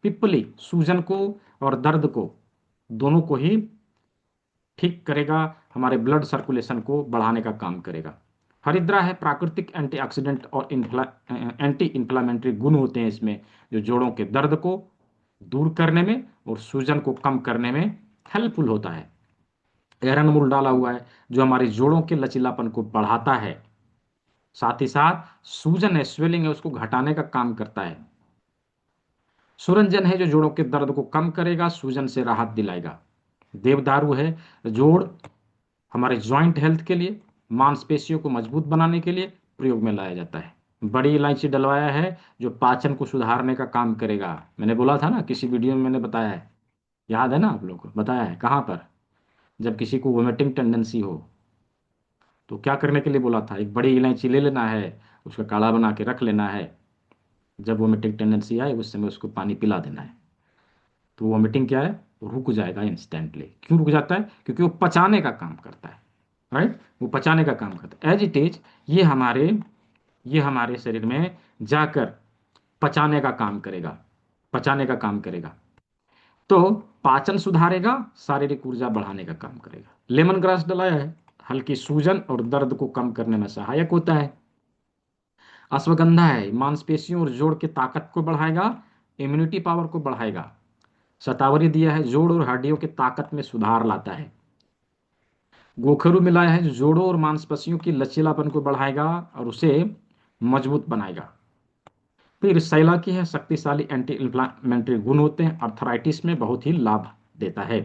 S1: पिप्पली सूजन को और दर्द को दोनों को ही ठीक करेगा, हमारे ब्लड सर्कुलेशन को बढ़ाने का काम करेगा। हरिद्रा है प्राकृतिक एंटीऑक्सीडेंट और एंटी इंफ्लामेटरी गुण होते हैं इसमें, जो जोड़ों के दर्द को दूर करने में और सूजन को कम करने में हेल्पफुल होता है। एरंगमूल डाला हुआ है जो हमारे जोड़ों के लचीलापन को बढ़ाता है, साथ ही साथ सूजन है, स्वेलिंग है, उसको घटाने का काम करता है। सुरंजन है जो जोड़ों के दर्द को कम करेगा, सूजन से राहत दिलाएगा। देवदारू है, जोड़ हमारे जॉइंट हेल्थ के लिए, मांसपेशियों को मजबूत बनाने के लिए प्रयोग में लाया जाता है। बड़ी इलायची डलवाया है जो पाचन को सुधारने का काम करेगा। मैंने बोला था ना, किसी वीडियो में मैंने बताया है, याद है ना आप लोग को, बताया है कहाँ पर, जब किसी को वोमिटिंग टेंडेंसी हो तो क्या करने के लिए बोला था, एक बड़ी इलायची ले लेना है, उसका काढ़ा बना के रख लेना है, जब वोमिटिंग टेंडेंसी आए उस समय उसको पानी पिला देना है, तो वोमिटिंग क्या है, वो रुक जाएगा इंस्टेंटली। क्यों रुक जाता है, क्योंकि वो पचाने का काम करता है, राइट, वो पचाने का काम करता है। एज इट इज ये हमारे शरीर में जाकर पचाने का काम करेगा, पचाने का काम करेगा। तो पाचन सुधारेगा, शारीरिक ऊर्जा बढ़ाने का काम करेगा। लेमन ग्रास डलाया है, हल्की सूजन और दर्द को कम करने में सहायक होता है। अश्वगंधा है, मांसपेशियों और जोड़ की ताकत को बढ़ाएगा, इम्यूनिटी पावर को बढ़ाएगा। शतावरी दिया है, जोड़ और हड्डियों की ताकत में सुधार लाता है। गोखरू मिलाया है जो जोड़ों और मांसपेशियों की लचीलापन को बढ़ाएगा और उसे मजबूत बनाएगा। फिर सैला की है, शक्तिशाली एंटी इंफ्लामेटरी गुण होते हैं, अर्थराइटिस में बहुत ही लाभ देता है।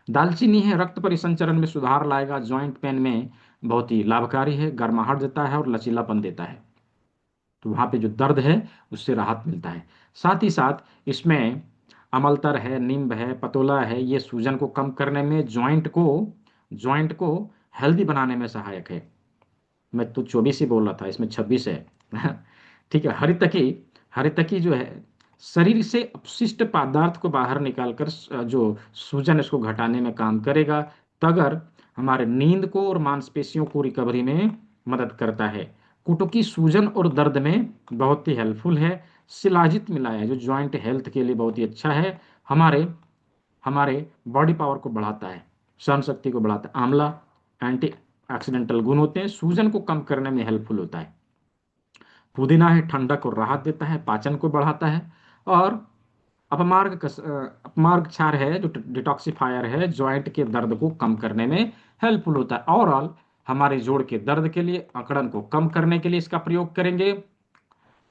S1: दालचीनी है, रक्त परिसंचरण में सुधार लाएगा, जॉइंट पेन में बहुत ही लाभकारी है, गर्माहट देता है और लचीलापन देता है, तो वहां पे जो दर्द है उससे राहत मिलता है। साथ ही साथ इसमें अमलतर है, नींब है, पतोला है, ये सूजन को कम करने में, जॉइंट को हेल्दी बनाने में सहायक है। मैं तो 24 ही बोल रहा था, इसमें 26 है। ठीक है। हरितकी जो है शरीर से अपशिष्ट पदार्थ को बाहर निकालकर जो सूजन इसको घटाने में काम करेगा। तगर हमारे नींद को और मांसपेशियों को रिकवरी में मदद करता है। कुटुकी सूजन और दर्द में बहुत ही हेल्पफुल है। शिलाजित मिलाया है जो जॉइंट हेल्थ के लिए बहुत ही अच्छा है। हमारे हमारे बॉडी पावर को बढ़ाता है, सहन शक्ति को बढ़ाता है। आंवला एंटी ऑक्सीडेंटल गुण होते हैं, सूजन को कम करने में हेल्पफुल होता है। पुदीना है, ठंडक और राहत देता है, पाचन को बढ़ाता है। और अपमार्ग क्षार है जो डिटॉक्सिफायर है, जॉइंट के दर्द को कम करने में हेल्पफुल होता है। ओवरऑल हमारे जोड़ के दर्द के लिए, अकड़न को कम करने के लिए इसका प्रयोग करेंगे।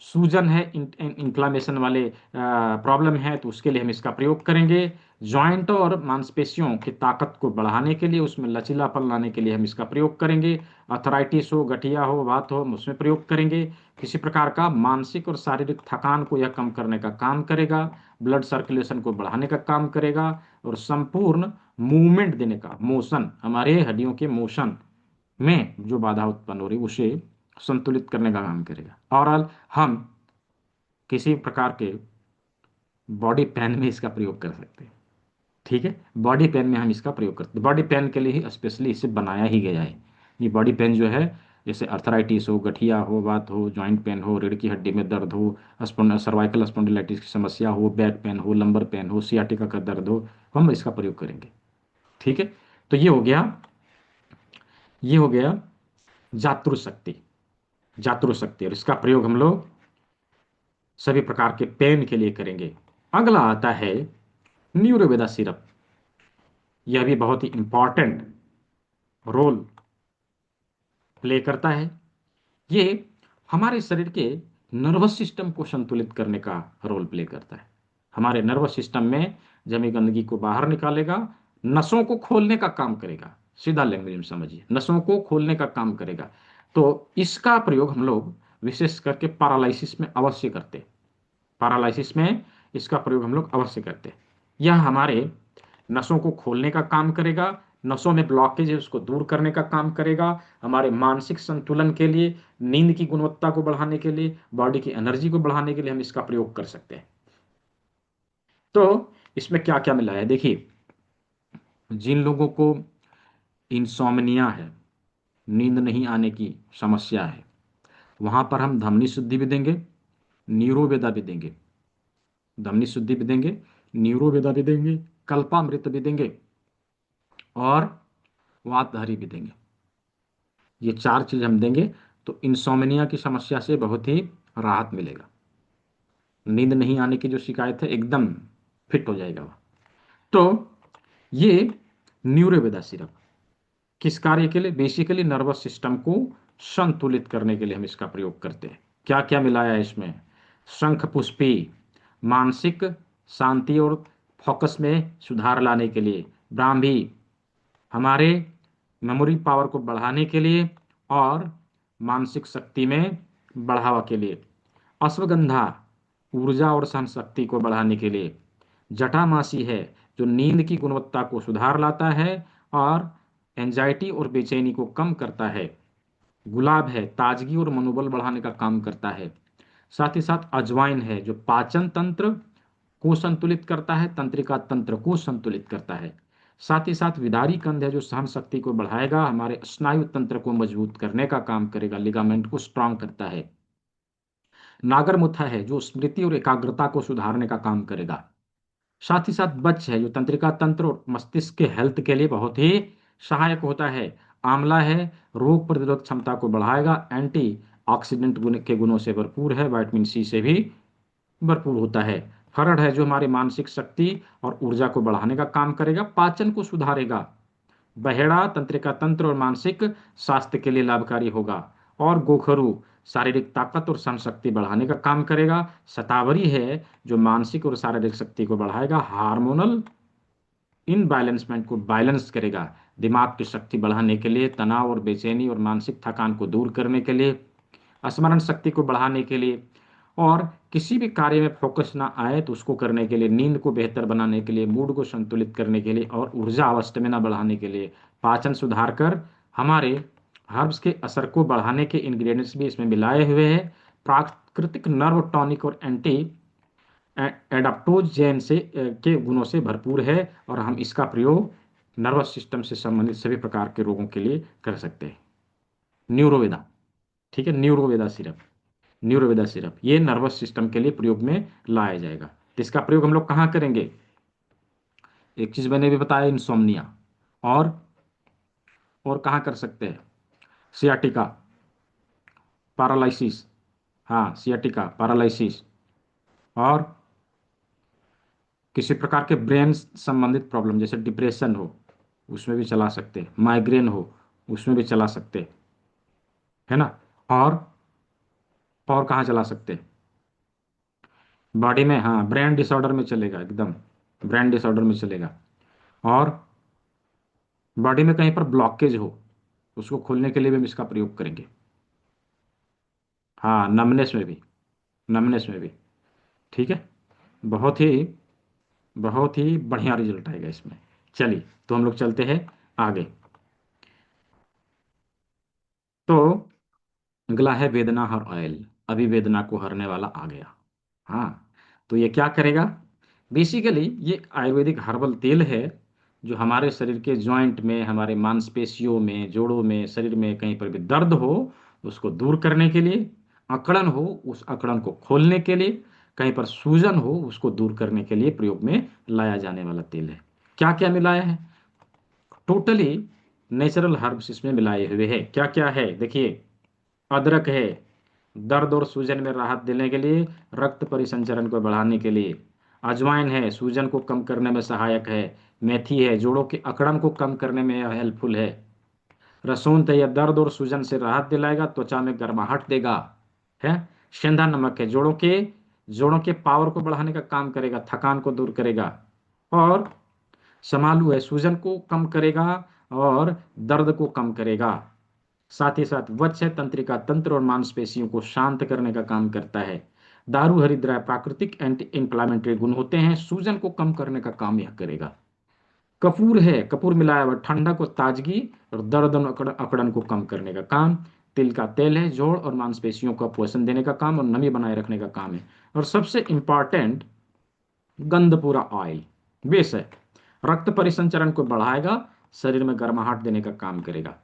S1: सूजन है, इन्फ्लामेशन वाले प्रॉब्लम है तो उसके लिए हम इसका प्रयोग करेंगे। जॉइंट और मांसपेशियों की ताकत को बढ़ाने के लिए, उसमें लचीलापन लाने के लिए हम इसका प्रयोग करेंगे। अर्थराइटिस हो, गठिया हो, वात हो, हम उसमें प्रयोग करेंगे। किसी प्रकार का मानसिक और शारीरिक थकान को यह कम करने का काम करेगा, ब्लड सर्कुलेशन को बढ़ाने का काम करेगा, और संपूर्ण मूवमेंट देने का, मोशन, हमारे हड्डियों के मोशन में जो बाधा उत्पन्न हो रही है उसे संतुलित करने का काम करेगा। और हम किसी प्रकार के बॉडी पेन में इसका प्रयोग कर सकते हैं। ठीक है, बॉडी पेन में हम इसका प्रयोग करते हैं। बॉडी पेन के लिए ही स्पेशली इसे बनाया ही गया है। ये बॉडी पेन जो है, जैसे अर्थराइटिस हो, गठिया हो, बात हो, जॉइंट पेन हो, रीढ़ की हड्डी में दर्द हो, सर्वाइकल स्पॉन्डिलाइटिस की समस्या हो, बैक पेन हो, लंबर पेन हो, सियाटिका का दर्द हो, हम इसका प्रयोग करेंगे। ठीक है, तो ये हो गया जातु शक्ति। जातु शक्ति, और इसका प्रयोग हम लोग सभी प्रकार के पेन के लिए करेंगे। अगला आता है न्यूरोवेदा सिरप। यह भी बहुत ही इंपॉर्टेंट रोल प्ले करता है। ये हमारे शरीर के नर्वस सिस्टम को संतुलित करने का रोल प्ले करता है। हमारे नर्वस सिस्टम में जमी गंदगी को बाहर निकालेगा, नसों को खोलने का काम करेगा। सीधा लैंग्वेज में समझिए, नसों को खोलने का काम करेगा। तो इसका प्रयोग हम लोग विशेष करके पैरालिसिस में अवश्य करते हैं। पैरालिसिस में इसका प्रयोग हम लोग अवश्य करते हैं। यह हमारे नसों को खोलने का काम करेगा, नसों में ब्लॉकेज है उसको दूर करने का काम करेगा। हमारे मानसिक संतुलन के लिए, नींद की गुणवत्ता को बढ़ाने के लिए, बॉडी की एनर्जी को बढ़ाने के लिए हम इसका प्रयोग कर सकते हैं। तो इसमें क्या क्या मिला है देखिए। जिन लोगों को इंसोम्निया है, नींद नहीं आने की समस्या है, वहां पर हम धमनी शुद्धि भी देंगे, न्यूरोवेदा भी देंगे। धमनी शुद्धि भी देंगे, न्यूरोवेदा भी देंगे, कल्पामृत भी देंगे, और वातहरी भी देंगे। ये चार चीज हम देंगे तो इंसोम्निया की समस्या से बहुत ही राहत मिलेगा। नींद नहीं आने की जो शिकायत है एकदम फिट हो जाएगा वह। तो ये न्यूरोवेदा सिरप किस कार्य के लिए? बेसिकली नर्वस सिस्टम को संतुलित करने के लिए हम इसका प्रयोग करते हैं। क्या क्या मिलाया है इसमें? शंख पुष्पी, मानसिक शांति और फोकस में सुधार लाने के लिए। ब्राह्मी, हमारे मेमोरी पावर को बढ़ाने के लिए और मानसिक शक्ति में बढ़ावा के लिए। अश्वगंधा, ऊर्जा और सहन शक्ति को बढ़ाने के लिए। जटामासी है जो नींद की गुणवत्ता को सुधार लाता है और एंजाइटी और बेचैनी को कम करता है। गुलाब है, ताजगी और मनोबल बढ़ाने का काम करता है। साथ ही साथ अजवाइन है जो पाचन तंत्र को संतुलित करता है, तंत्रिका तंत्र को संतुलित करता है। साथ ही साथ विदारी कंद है जो सहन शक्ति को बढ़ाएगा, हमारे स्नायु तंत्र को मजबूत करने का काम करेगा, लिगामेंट को स्ट्रांग करता है। नागरमुथा है जो स्मृति और एकाग्रता को सुधारने का काम करेगा। साथ ही साथ बच है जो तंत्रिका तंत्र और मस्तिष्क के हेल्थ के लिए बहुत ही सहायक होता है। आंवला है, रोग प्रतिरोधक क्षमता को बढ़ाएगा, एंटी ऑक्सीडेंट गुण के गुणों से भरपूर है, विटामिन सी से भी भरपूर होता है। हरड़ है जो हमारी मानसिक शक्ति और ऊर्जा को बढ़ाने का काम करेगा, पाचन को सुधारेगा। बहेड़ा तंत्रिका तंत्र और मानसिक स्वास्थ्य के लिए लाभकारी होगा। और गोखरू शारीरिक ताकत और सहन शक्ति बढ़ाने का काम करेगा। शतावरी है जो मानसिक और शारीरिक शक्ति को बढ़ाएगा, हार्मोनल इनबैलेंसमेंट को बैलेंस करेगा, दिमाग की शक्ति बढ़ाने के लिए, तनाव और बेचैनी और मानसिक थकान को दूर करने के लिए, स्मरण शक्ति को बढ़ाने के लिए, और किसी भी कार्य में फोकस ना आए तो उसको करने के लिए, नींद को बेहतर बनाने के लिए, मूड को संतुलित करने के लिए, और ऊर्जा और स्टेमिना बढ़ाने के लिए, पाचन सुधार कर हमारे हर्ब्स के असर को बढ़ाने के इंग्रेडिएंट्स भी इसमें मिलाए हुए हैं। प्राकृतिक नर्व टॉनिक और एंटी एडाप्टोजेन से के गुणों से भरपूर है, और हम इसका प्रयोग नर्वस सिस्टम से संबंधित सभी प्रकार के रोगों के लिए कर सकते हैं। न्यूरोवेदा, ठीक है, न्यूरोवेदा सिरप। न्यूरोवेदा सिरप ये नर्वस सिस्टम के लिए प्रयोग में लाया जाएगा। तो इसका प्रयोग हम लोग कहाँ करेंगे? एक चीज मैंने भी बताया, इंसोम्निया। और और कहाँ कर सकते हैं? Sciatica, paralysis. हाँ, सियाटिका, पैरालिसिस। और किसी प्रकार के ब्रेन संबंधित प्रॉब्लम जैसे डिप्रेशन हो, उसमें भी चला सकते हैं। माइग्रेन हो, उसमें भी चला सकते हैं, है ना। और और कहाँ चला सकते हैं? बॉडी में, हाँ, ब्रेन डिसऑर्डर में चलेगा एकदम, ब्रेन डिसऑर्डर में चलेगा। और बॉडी में कहीं पर ब्लॉकेज हो, उसको खोलने के लिए भी हम इसका प्रयोग करेंगे। हाँ, नमनेस में भी, नमनेस में भी। ठीक है। बहुत ही बहुत ही बढ़िया रिजल्ट आएगा इसमें। चलिए, तो हम लोग चलते हैं आगे। तो अगला है वेदना हर ऑयल। अभी वेदना को हरने वाला आ गया। हाँ, तो ये क्या करेगा? बेसिकली ये आयुर्वेदिक हर्बल तेल है, जो हमारे शरीर के जॉइंट में, हमारे मांसपेशियों में, जोड़ों में, शरीर में कहीं पर भी दर्द हो उसको दूर करने के लिए, अकड़न हो उस अकड़न को खोलने के लिए, कहीं पर सूजन हो उसको दूर करने के लिए प्रयोग में लाया जाने वाला तेल है। क्या क्या मिलाया है? टोटली नेचुरल हर्ब्स इसमें मिलाए हुए हैं। क्या क्या है देखिए। अदरक है, दर्द और सूजन में राहत देने के लिए, रक्त परिसंचरण को बढ़ाने के लिए। अजवाइन है, सूजन को कम करने में सहायक है। मेथी है, जोड़ों के अकड़न को कम करने में यह हेल्पफुल है। लहसुन तो यह दर्द और सूजन से राहत दिलाएगा, त्वचा में गर्माहट देगा। है। सेंधा नमक है, जोड़ों के पावर को बढ़ाने का काम करेगा, थकान को दूर करेगा। और समालू है, सूजन को कम करेगा और दर्द को कम करेगा। साथ ही साथ वत्स है, तंत्रिका तंत्र और मांसपेशियों को शांत करने का काम करता है। दारू हरिद्रा प्राकृतिक एंटी इंफ्लामेटरी गुण होते हैं, सूजन को कम करने का काम यह करेगा। कपूर है, कपूर मिलाया हुआ ठंडक और ताजगी और दर्द और अकड़न को कम करने का काम। तिल का तेल है, जोड़ और मांसपेशियों का पोषण देने का काम और नमी बनाए रखने का काम है। और सबसे इंपॉर्टेंट, गंधपूरा ऑयल बेस है, रक्त परिसंचरण को बढ़ाएगा, शरीर में गर्माहट देने का काम करेगा।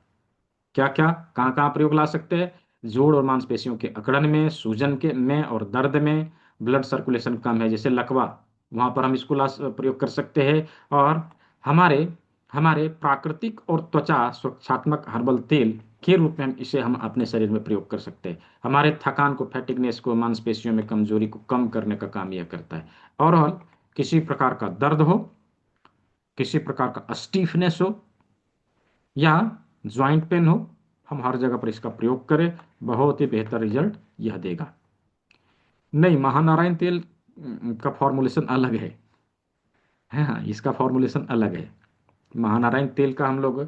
S1: क्या क्या, कहाँ कहाँ प्रयोग ला सकते हैं? जोड़ और मांसपेशियों के अकड़न में, सूजन के में और दर्द में। ब्लड सर्कुलेशन कम है जैसे लकवा, वहां पर हम इसको प्रयोग कर सकते हैं। और हमारे हमारे प्राकृतिक और त्वचा सुरक्षात्मक हर्बल तेल के रूप में हम इसे हम अपने शरीर में प्रयोग कर सकते हैं। हमारे थकान को, फैटिगनेस को, मांसपेशियों में कमजोरी को कम करने का काम यह करता है। और किसी प्रकार का दर्द हो, किसी प्रकार का स्टीफनेस हो या ज्वाइंट पेन हो, हम हर जगह पर इसका प्रयोग करें, बहुत ही बेहतर रिजल्ट यह देगा। नहीं, महानारायण तेल का फॉर्मूलेशन अलग है। हाँ, इसका फॉर्मूलेशन अलग है। महानारायण तेल का हम लोग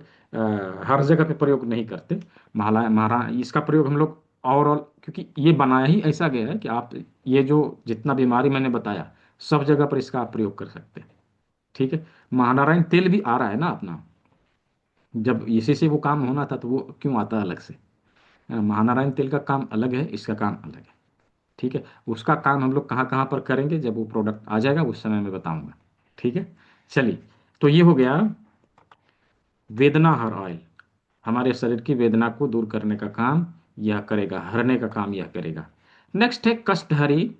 S1: हर जगह पे प्रयोग नहीं करते। महारा महारा इसका प्रयोग हम लोग ओवरऑल, क्योंकि ये बनाया ही ऐसा गया है कि आप ये जो जितना बीमारी मैंने बताया, सब जगह पर इसका आप प्रयोग कर सकते हैं। ठीक है। महानारायण तेल भी आ रहा है ना अपना, जब इसी से वो काम होना था तो वो क्यों आता अलग से? महानारायण तेल का काम अलग है, इसका काम अलग है। ठीक है। उसका काम हम लोग कहाँ कहाँ पर करेंगे, जब वो प्रोडक्ट आ जाएगा उस समय मैं बताऊंगा। ठीक है। चलिए, तो ये हो गया वेदना हर ऑयल। हमारे शरीर की वेदना को दूर करने का काम यह करेगा, हरने का काम यह करेगा। नेक्स्ट है कष्टहरी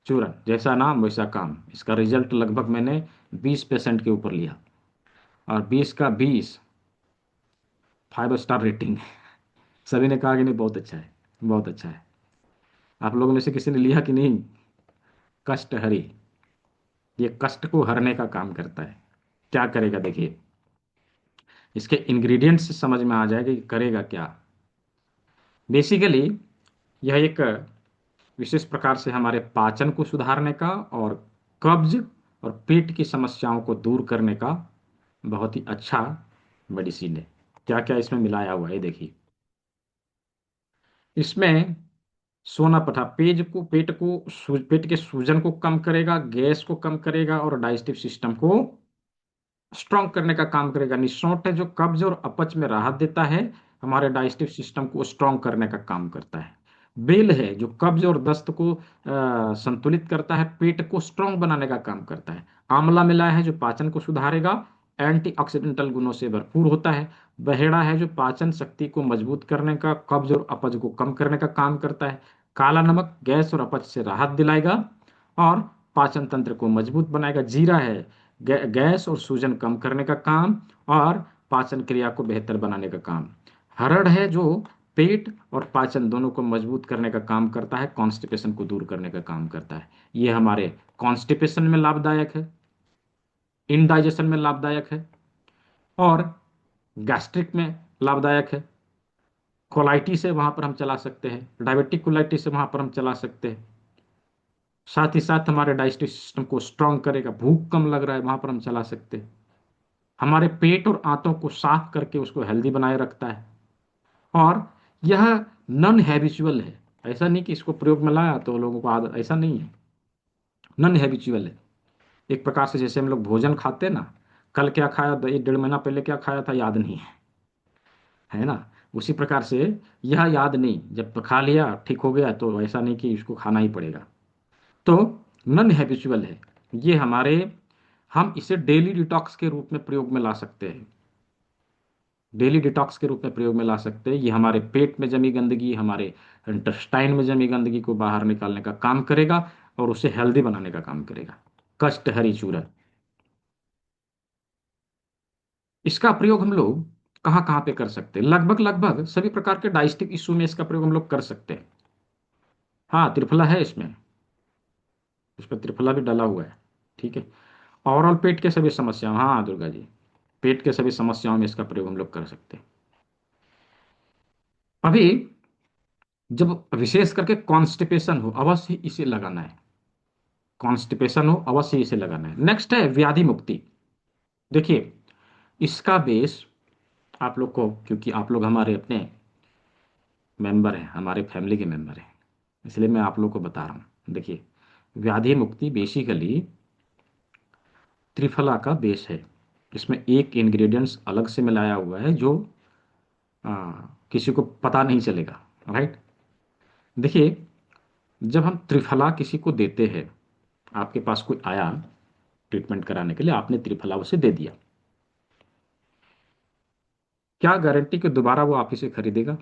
S1: चूर्ण। जैसा नाम वैसा काम। इसका रिजल्ट लगभग मैंने 20% के ऊपर लिया, और 20 का 20, 5 स्टार रेटिंग। सभी ने कहा कि नहीं, बहुत अच्छा है, बहुत अच्छा है। आप लोगों में से किसी ने लिया कि नहीं? कष्ट हरी, ये कष्ट को हरने का काम करता है। क्या करेगा देखिए, इसके इंग्रेडिएंट्स से समझ में आ जाएगा कि करेगा क्या। बेसिकली यह एक विशेष प्रकार से हमारे पाचन को सुधारने का और कब्ज और पेट की समस्याओं को दूर करने का बहुत ही अच्छा मेडिसिन है। क्या क्या इसमें मिलाया हुआ है देखिए। इसमें सोना पठा पेट के सूजन को कम करेगा, गैस को कम करेगा और डाइजेस्टिव सिस्टम को स्ट्रांग करने का काम करेगा। निसोट है, जो कब्ज और अपच में राहत देता है, हमारे डाइजेस्टिव सिस्टम को स्ट्रांग करने का काम करता है। बेल है, जो कब्ज और दस्त को संतुलित करता है, पेट को स्ट्रांग बनाने का काम करता है। आंवला मिलाया है, जो पाचन को सुधारेगा, एंटीऑक्सीडेंटल गुणों से भरपूर होता है। बहेड़ा है, जो पाचन शक्ति को मजबूत करने का, कब्ज और अपच को कम करने का काम करता है। काला नमक गैस और अपच से राहत दिलाएगा और पाचन तंत्र को मजबूत बनाएगा। जीरा है, गैस और सूजन कम करने का काम और पाचन क्रिया को बेहतर बनाने का काम। हरड़ है जो पेट और पाचन दोनों को मजबूत करने का काम करता है, कॉन्स्टिपेशन को दूर करने का काम करता है। ये हमारे कॉन्स्टिपेशन में लाभदायक है, इनडाइजेशन में लाभदायक है, और गैस्ट्रिक में लाभदायक है। कोलाइटिस है वहां पर हम चला सकते हैं, डायबिटिक कोलाइटिस है वहां पर हम चला सकते हैं। साथ ही साथ हमारे डाइजेस्टिव सिस्टम को स्ट्रांग करेगा, भूख कम लग रहा है वहां पर हम चला सकते हैं। हमारे पेट और आंतों को साफ करके उसको हेल्दी बनाए रखता है। और यह नॉन हैबिचुअल है, ऐसा नहीं कि इसको प्रयोग में लाया तो लोगों को आदत, ऐसा नहीं है। नॉन हैबिचुअल है। एक प्रकार से जैसे हम लोग भोजन खाते हैं ना, कल क्या खाया, 1 1.5 महीना पहले क्या खाया था याद नहीं है ना। उसी प्रकार से यह याद नहीं, जब खा लिया ठीक हो गया तो ऐसा नहीं कि इसको खाना ही पड़ेगा। तो नॉन हैबिचुअल है ये हमारे, हम इसे डेली डिटॉक्स के रूप में प्रयोग में ला सकते हैं। डेली डिटॉक्स के रूप में प्रयोग में ला सकते हैं। ये हमारे पेट में जमी गंदगी, हमारे इंटेस्टाइन में जमी गंदगी को बाहर निकालने का काम करेगा और उसे हेल्दी बनाने का काम करेगा। कष्टहरी चूर्ण, इसका प्रयोग हम लोग कहाँ कहाँ पे कर सकते हैं? लगभग लगभग सभी प्रकार के डाइजेस्टिव इशू में इसका प्रयोग हम लोग कर सकते हैं। हाँ, त्रिफला है इसमें, इस पर त्रिफला भी डाला हुआ है। ठीक है। ओवरऑल पेट के सभी समस्याओं, हाँ दुर्गा जी, पेट के सभी समस्याओं में इसका प्रयोग हम लोग कर सकते हैं। अभी जब विशेष करके कॉन्स्टिपेशन हो अवश्य इसे लगाना है। कॉन्स्टिपेशन हो अवश्य इसे लगाना है। नेक्स्ट है व्याधि मुक्ति। देखिए, इसका बेस आप लोग को, क्योंकि आप लोग हमारे अपने मेंबर हैं, हमारे फैमिली के मेंबर हैं, इसलिए मैं आप लोग को बता रहा हूँ। देखिए, व्याधि मुक्ति बेसिकली त्रिफला का बेस है। इसमें एक इंग्रेडिएंट्स अलग से मिलाया हुआ है जो किसी को पता नहीं चलेगा। राइट। देखिए, जब हम त्रिफला किसी को देते हैं, आपके पास कोई आया ट्रीटमेंट कराने के लिए, आपने त्रिफला उसे दे दिया, क्या गारंटी कि दोबारा वो आप ही से खरीदेगा?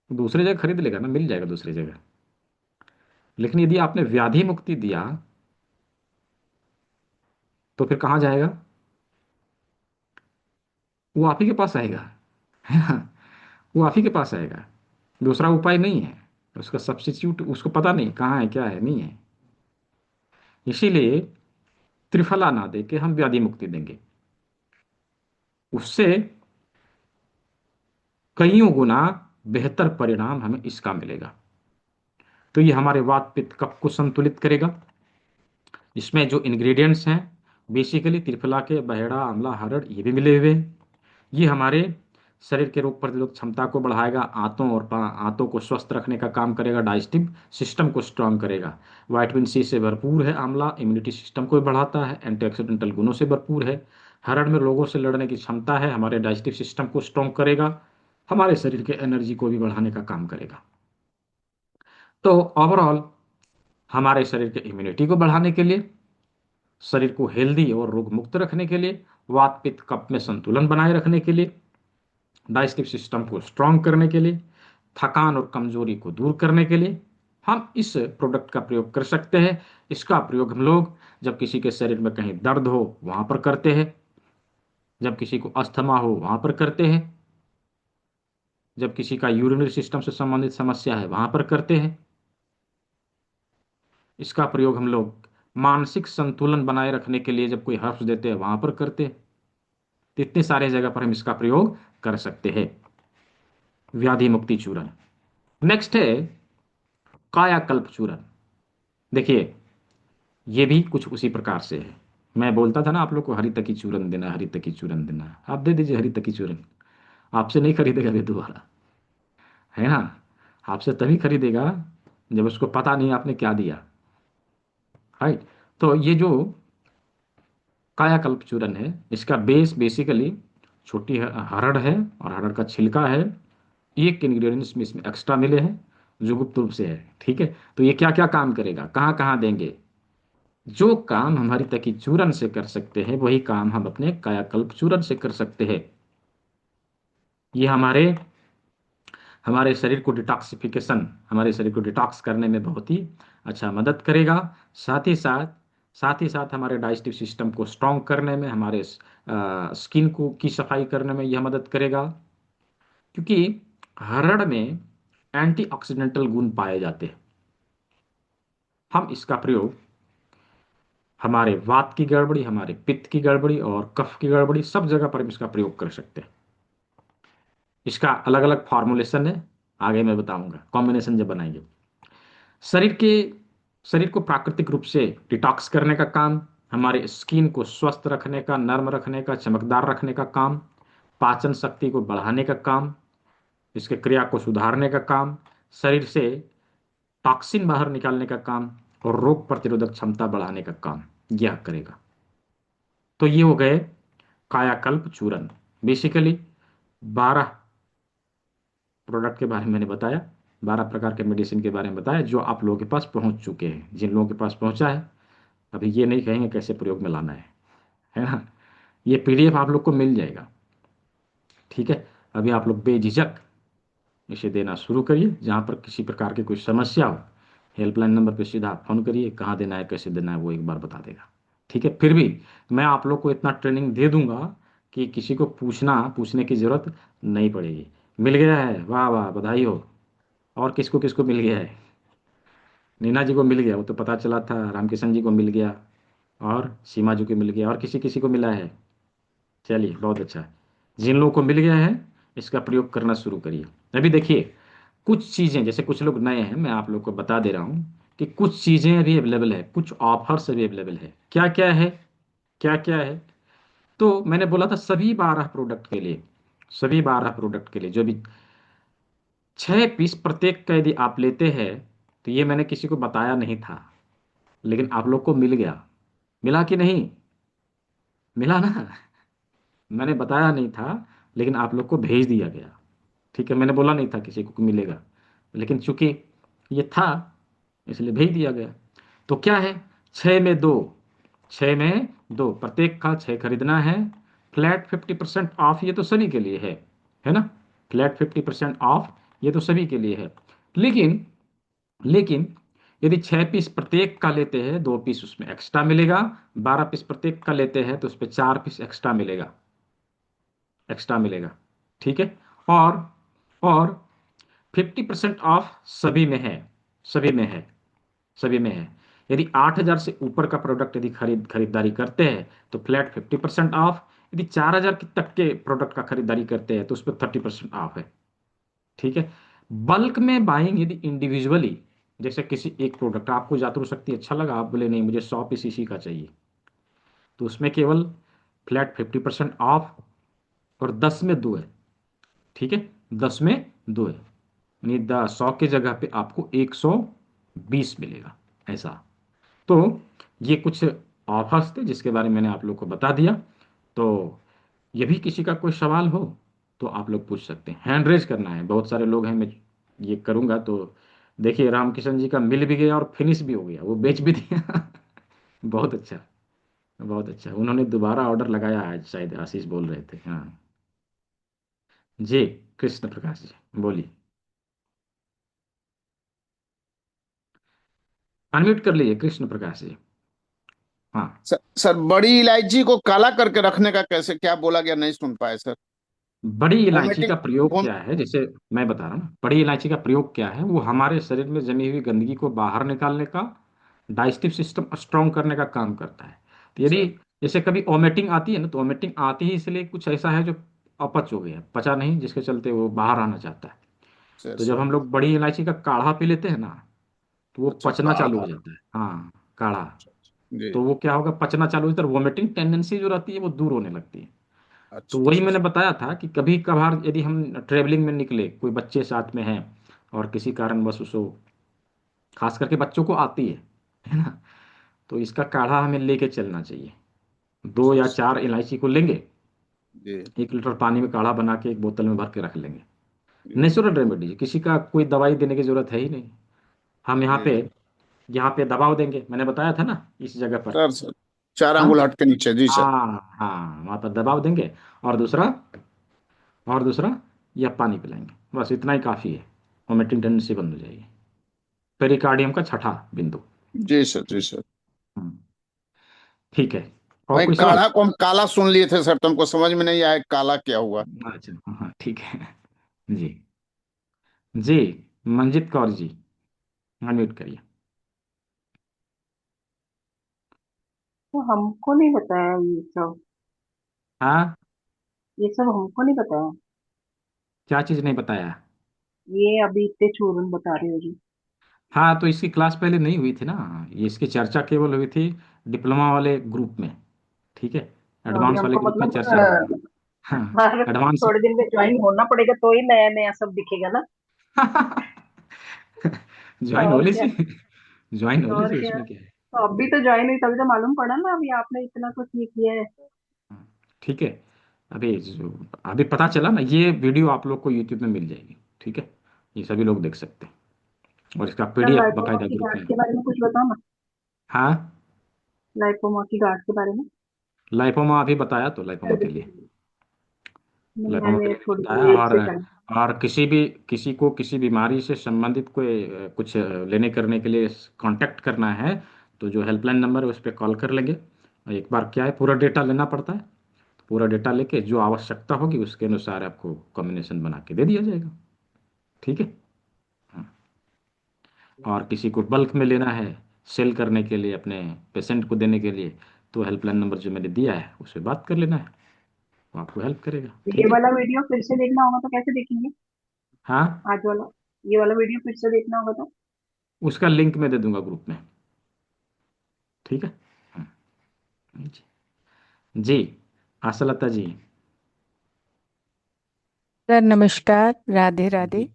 S1: दूसरी जगह खरीद लेगा ना, मिल जाएगा दूसरी जगह। लेकिन यदि आपने व्याधि मुक्ति दिया तो फिर कहाँ जाएगा? वो आप ही के पास आएगा, है ना। वो आप ही के पास आएगा, दूसरा उपाय नहीं है। उसका सब्स्टिट्यूट उसको पता नहीं कहाँ है, क्या है, नहीं है। इसीलिए त्रिफला ना दे के हम व्याधि मुक्ति देंगे, उससे कईयों गुना बेहतर परिणाम हमें इसका मिलेगा। तो ये हमारे वात पित्त कफ को संतुलित करेगा। इसमें जो इंग्रेडिएंट्स हैं, बेसिकली त्रिफला के बहेड़ा, आंवला, हरड़, ये भी मिले हुए हैं। ये हमारे शरीर के रोग प्रतिरोधक क्षमता को बढ़ाएगा, आंतों और आंतों को स्वस्थ रखने का काम करेगा, डाइजेस्टिव सिस्टम को स्ट्रांग करेगा। विटामिन सी से भरपूर है आंवला, इम्यूनिटी सिस्टम को भी बढ़ाता है, एंटीऑक्सीडेंटल गुणों से भरपूर है। हरड़ में रोगों से लड़ने की क्षमता है, हमारे डाइजेस्टिव सिस्टम को स्ट्रांग करेगा, हमारे शरीर के एनर्जी को भी बढ़ाने का काम करेगा। तो ओवरऑल हमारे शरीर के इम्यूनिटी को बढ़ाने के लिए, शरीर को हेल्दी और रोग मुक्त रखने के लिए, वात पित्त कफ में संतुलन बनाए रखने के लिए, डाइजेस्टिव सिस्टम को स्ट्रांग करने के लिए, थकान और कमजोरी को दूर करने के लिए हम इस प्रोडक्ट का प्रयोग कर सकते हैं। इसका प्रयोग हम लोग जब किसी के शरीर में कहीं दर्द हो वहां पर करते हैं, जब किसी को अस्थमा हो वहां पर करते हैं, जब किसी का यूरिनरी सिस्टम से संबंधित समस्या है वहां पर करते हैं। इसका प्रयोग हम लोग मानसिक संतुलन बनाए रखने के लिए जब कोई हर्ब्स देते हैं वहां पर करते हैं। तो इतने सारे जगह पर हम इसका प्रयोग कर सकते हैं, व्याधि मुक्ति चूर्ण। नेक्स्ट है कायाकल्प चूर्ण। देखिए, ये भी कुछ उसी प्रकार से है। मैं बोलता था ना आप लोग को, हरी तकी चूरन देना, हरी तकी चूरन देना, आप दे दीजिए हरी तकी चूरन। आपसे नहीं खरीदेगा वे दोबारा, है ना। आपसे तभी खरीदेगा जब उसको पता नहीं आपने क्या दिया। राइट। तो ये जो कायाकल्प चूरन है, इसका बेस बेसिकली छोटी हरड़ है और हरड़ का छिलका है। एक इंग्रेडिएंट्स में इसमें एक्स्ट्रा मिले हैं जो गुप्त रूप से है। ठीक है। तो ये क्या क्या काम करेगा, कहाँ कहाँ देंगे? जो काम हमारी तकी चूरन से कर सकते हैं वही काम हम अपने कायाकल्प चूरन से कर सकते हैं। ये हमारे हमारे शरीर को डिटॉक्सिफिकेशन, हमारे शरीर को डिटॉक्स करने में बहुत ही अच्छा मदद करेगा। साथ ही साथ साथ ही साथ हमारे डाइजेस्टिव सिस्टम को स्ट्रांग करने में, हमारे स्किन को की सफाई करने में यह मदद करेगा। क्योंकि हरड़ में एंटीऑक्सीडेंटल गुण पाए जाते हैं। हम इसका प्रयोग हमारे वात की गड़बड़ी, हमारे पित्त की गड़बड़ी और कफ की गड़बड़ी सब जगह पर हम इसका प्रयोग कर सकते हैं। इसका अलग अलग फॉर्मुलेशन है, आगे मैं बताऊंगा कॉम्बिनेशन जब बनाएंगे। शरीर के शरीर को प्राकृतिक रूप से डिटॉक्स करने का काम, हमारे स्किन को स्वस्थ रखने का, नर्म रखने का, चमकदार रखने का काम, पाचन शक्ति को बढ़ाने का काम, इसके क्रिया को सुधारने का काम, शरीर से टॉक्सिन बाहर निकालने का काम और रोग प्रतिरोधक क्षमता बढ़ाने का काम यह करेगा। तो ये हो गए कायाकल्प चूर्ण। बेसिकली 12 प्रोडक्ट के बारे में मैंने बताया, 12 प्रकार के मेडिसिन के बारे में बताया जो आप लोगों के पास पहुंच चुके हैं। जिन लोगों के पास पहुंचा है, अभी ये नहीं कहेंगे कैसे प्रयोग में लाना है ना। ये पीडीएफ आप लोग को मिल जाएगा, ठीक है। अभी आप लोग बेझिझक इसे देना शुरू करिए। जहाँ पर किसी प्रकार की कोई समस्या हो, हेल्पलाइन नंबर पर सीधा फोन करिए। कहाँ देना है, कैसे देना है, वो एक बार बता देगा, ठीक है। फिर भी मैं आप लोग को इतना ट्रेनिंग दे दूंगा कि किसी को पूछने की जरूरत नहीं पड़ेगी। मिल गया है, वाह वाह, बधाई हो। और किसको किसको मिल गया है? नीना जी को मिल गया, वो तो पता चला था। रामकिशन जी को मिल गया, और सीमा जी को मिल गया, और किसी किसी को मिला है? चलिए, बहुत अच्छा। जिन लोगों को मिल गया है, इसका प्रयोग करना शुरू करिए। अभी देखिए, कुछ चीज़ें, जैसे कुछ लोग नए हैं, मैं आप लोग को बता दे रहा हूँ कि कुछ चीज़ें अभी अवेलेबल है, कुछ ऑफर्स अभी अवेलेबल है। क्या क्या है, क्या क्या है? तो मैंने बोला था सभी 12 प्रोडक्ट के लिए, सभी 12 प्रोडक्ट के लिए जो भी 6 पीस प्रत्येक का यदि आप लेते हैं, तो ये मैंने किसी को बताया नहीं था, लेकिन आप लोग को मिल गया। मिला कि नहीं? मिला ना? मैंने बताया नहीं था, लेकिन आप लोग को भेज दिया गया, ठीक है। मैंने बोला नहीं था किसी को मिलेगा, लेकिन चूंकि ये था, इसलिए भेज दिया गया। तो क्या है? 6 में 2, 6 में 2, प्रत्येक का 6 खरीदना है। फ्लैट 50% ऑफ, ये तो सभी के लिए है ना। फ्लैट 50% ऑफ, ये तो सभी के लिए है। लेकिन लेकिन यदि 6 पीस प्रत्येक का लेते हैं, 2 पीस उसमें एक्स्ट्रा मिलेगा। 12 पीस प्रत्येक का लेते हैं तो उस पर 4 पीस एक्स्ट्रा मिलेगा, एक्स्ट्रा मिलेगा, ठीक है। और और 50% ऑफ सभी में है, सभी में है, सभी में है। यदि 8,000 से ऊपर का प्रोडक्ट यदि खरीदारी करते हैं तो फ्लैट 50% ऑफ। यदि 4,000 तक के प्रोडक्ट का खरीदारी करते हैं तो उस पर 30% ऑफ है, ठीक है। बल्क में बाइंग, यदि इंडिविजुअली, जैसे किसी एक प्रोडक्ट आपको जातरू शक्ति अच्छा लगा, आप बोले नहीं मुझे 100 पीस इसी का चाहिए, तो उसमें केवल फ्लैट 50% ऑफ, और 10 में 2 है, ठीक है। 10 में 2 है, यानी 100 की जगह पे आपको 120 मिलेगा, ऐसा। तो ये कुछ ऑफर्स थे जिसके बारे में मैंने आप लोग को बता दिया। तो ये भी किसी का कोई सवाल हो तो आप लोग पूछ सकते हैं। हैंड रेज करना है, बहुत सारे लोग हैं, मैं ये करूंगा तो। देखिए, रामकिशन जी का मिल भी गया और फिनिश भी हो गया, वो बेच भी दिया। बहुत अच्छा, बहुत अच्छा। उन्होंने दोबारा ऑर्डर लगाया आज, शायद आशीष बोल रहे थे, हाँ। जी, कृष्ण प्रकाश जी, बोलिए। अनम्यूट कर लीजिए, कृष्ण प्रकाश जी। हाँ।
S3: सर, बड़ी इलायची को काला करके रखने का कैसे, क्या बोला गया, नहीं सुन पाए सर।
S1: बड़ी इलायची
S3: वोमिटिंग।
S1: का प्रयोग
S3: वो।
S1: क्या है, जैसे मैं बता रहा हूँ ना, बड़ी इलायची का प्रयोग क्या है, वो हमारे शरीर में जमी हुई गंदगी को बाहर निकालने का, डाइजेस्टिव सिस्टम स्ट्रांग करने का काम करता है। तो यदि
S3: सर।
S1: जैसे कभी वोमिटिंग आती है ना, तो वोमिटिंग आती ही इसलिए कुछ ऐसा है जो अपच हो गया, पचा नहीं, जिसके चलते वो बाहर आना चाहता है।
S3: सर।
S1: तो जब
S3: सर।
S1: हम लोग बड़ी इलायची का काढ़ा पी लेते हैं ना, तो वो
S3: अच्छा,
S1: पचना चालू हो
S3: काढ़ा।
S1: जाता है, हाँ, काढ़ा।
S3: जी।
S1: तो वो क्या होगा, पचना चालू होता है, वोमिटिंग टेंडेंसी जो रहती है वो दूर होने लगती है। तो
S3: अच्छा,
S1: वही
S3: अच्छा,
S1: मैंने
S3: अच्छा।
S1: बताया था कि कभी कभार यदि हम ट्रेवलिंग में निकले, कोई बच्चे साथ में हैं, और किसी कारणवश उसको, खास करके बच्चों को आती है ना, तो इसका काढ़ा हमें लेके चलना चाहिए। दो
S3: अच्छा,
S1: या
S3: अच्छा।
S1: चार इलायची को लेंगे,
S3: जी।
S1: 1 लीटर पानी में काढ़ा बना के एक बोतल में भर के रख लेंगे।
S3: जी।
S1: नेचुरल रेमेडी है, किसी का कोई दवाई देने की जरूरत है ही नहीं। हम
S3: जी। जी।
S1: यहाँ पे दबाव देंगे, मैंने बताया था ना, इस जगह पर।
S3: सर, सर, 4 अंगुल
S1: हाँ
S3: हट के नीचे, जी सर।
S1: हाँ हाँ, वहाँ पर दबाव देंगे, और दूसरा, और दूसरा, या पानी पिलाएंगे, बस इतना ही काफ़ी है। वोमिटिंग टेंडेंसी बंद हो जाएगी। पेरिकार्डियम का छठा बिंदु।
S3: जी सर, जी सर।
S1: हम्म। ठीक है। और
S3: भाई
S1: कोई सवाल?
S3: काढ़ा को हम काला सुन लिए थे सर, तुमको समझ में नहीं आया काला क्या हुआ।
S1: अच्छा, हाँ हाँ, ठीक है। जी। जी। मंजित कौर जी, अनम्यूट करिए।
S2: तो हमको नहीं बताया ये सब।
S1: हाँ।
S2: ये सब हमको नहीं बताया।
S1: क्या चीज़ नहीं बताया?
S2: ये अभी इतने चूरन बता रहे हो जी।
S1: हाँ, तो इसकी क्लास पहले नहीं हुई थी ना, ये इसकी चर्चा केवल हुई थी डिप्लोमा वाले ग्रुप में। ठीक है।
S2: तो अभी
S1: एडवांस वाले
S2: हमको
S1: ग्रुप में
S2: मतलब
S1: चर्चा हुई। हाँ।
S2: हर
S1: एडवांस।
S2: थोड़े दिन में ज्वाइन होना पड़ेगा तो ही नया नया सब दिखेगा ना।
S1: ज्वाइन हो
S2: और क्या।
S1: लीजिए। ज्वाइन हो
S2: और
S1: लीजिए,
S2: क्या।
S1: उसमें क्या है।
S2: तो अभी तो ज्वाइन हुई तभी तो मालूम पड़ा ना, अभी आपने इतना कुछ ये किया है।
S1: हाँ, ठीक है। अभी पता चला ना, ये वीडियो आप लोग को यूट्यूब में मिल जाएगी। ठीक है। ये सभी लोग देख सकते हैं, और इसका
S2: सर
S1: पीडीएफ
S2: लाइपोमा
S1: बकायदा
S2: की
S1: ग्रुप
S2: गांठ
S1: में।
S2: के बारे में कुछ बताओ ना।
S1: हाँ।
S2: लाइपोमा की गांठ के बारे में।
S1: लाइपोमा अभी बताया, तो लाइपोमा के लिए,
S2: नहीं,
S1: लाइपोमा के
S2: मैंने
S1: लिए भी
S2: थोड़ी
S1: बताया।
S2: लेट
S1: और
S2: से जाना।
S1: किसी को किसी बीमारी से संबंधित कोई कुछ लेने करने के लिए कांटेक्ट करना है, तो जो हेल्पलाइन नंबर है उस पर कॉल कर लेंगे। और एक बार क्या है, पूरा डेटा लेना पड़ता है। पूरा डेटा लेके जो आवश्यकता होगी उसके अनुसार आपको कॉम्बिनेशन बना के दे दिया जाएगा। ठीक है। हाँ। और किसी को बल्क में लेना है, सेल करने के लिए, अपने पेशेंट को देने के लिए, तो हेल्पलाइन नंबर जो मैंने दिया है उस पर बात कर लेना है, वो आपको हेल्प करेगा।
S2: ये
S1: ठीक है।
S2: वाला वीडियो फिर से देखना होगा तो कैसे देखेंगे?
S1: हाँ,
S2: आज वाला, ये वाला वीडियो फिर से देखना होगा तो?
S1: उसका लिंक मैं दे दूंगा ग्रुप में। ठीक है। हाँ, जी। जी। आशालता जी।
S4: सर नमस्कार, राधे राधे।
S1: जी।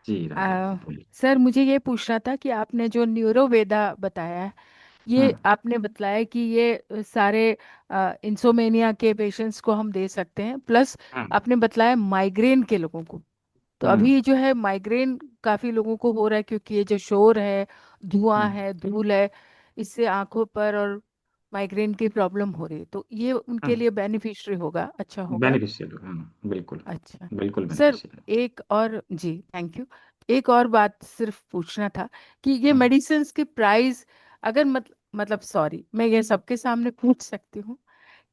S1: जी, राधे राधे,
S4: आ,
S1: बोलिए।
S4: सर मुझे ये पूछना था कि आपने जो न्यूरोवेदा बताया है, ये
S1: हाँ।
S4: आपने बताया कि ये सारे इंसोमेनिया के पेशेंट्स को हम दे सकते हैं, प्लस
S1: हाँ।
S4: आपने बताया माइग्रेन के लोगों को। तो
S1: हाँ।
S4: अभी जो है माइग्रेन काफी लोगों को हो रहा है, क्योंकि ये जो शोर है, धुआं
S1: हाँ।
S4: है, धूल है, इससे आंखों पर और माइग्रेन की प्रॉब्लम हो रही है, तो ये
S1: हाँ।
S4: उनके लिए बेनिफिशियरी होगा, अच्छा होगा।
S1: बेनिफिशियल, हाँ, बिल्कुल।
S4: अच्छा।
S1: बिल्कुल
S4: सर
S1: बेनिफिशियल।
S4: एक और जी, थैंक यू। एक और बात सिर्फ पूछना था कि ये
S1: हाँ।
S4: मेडिसिन के प्राइस, अगर मतलब सॉरी, मैं ये सबके सामने पूछ सकती हूँ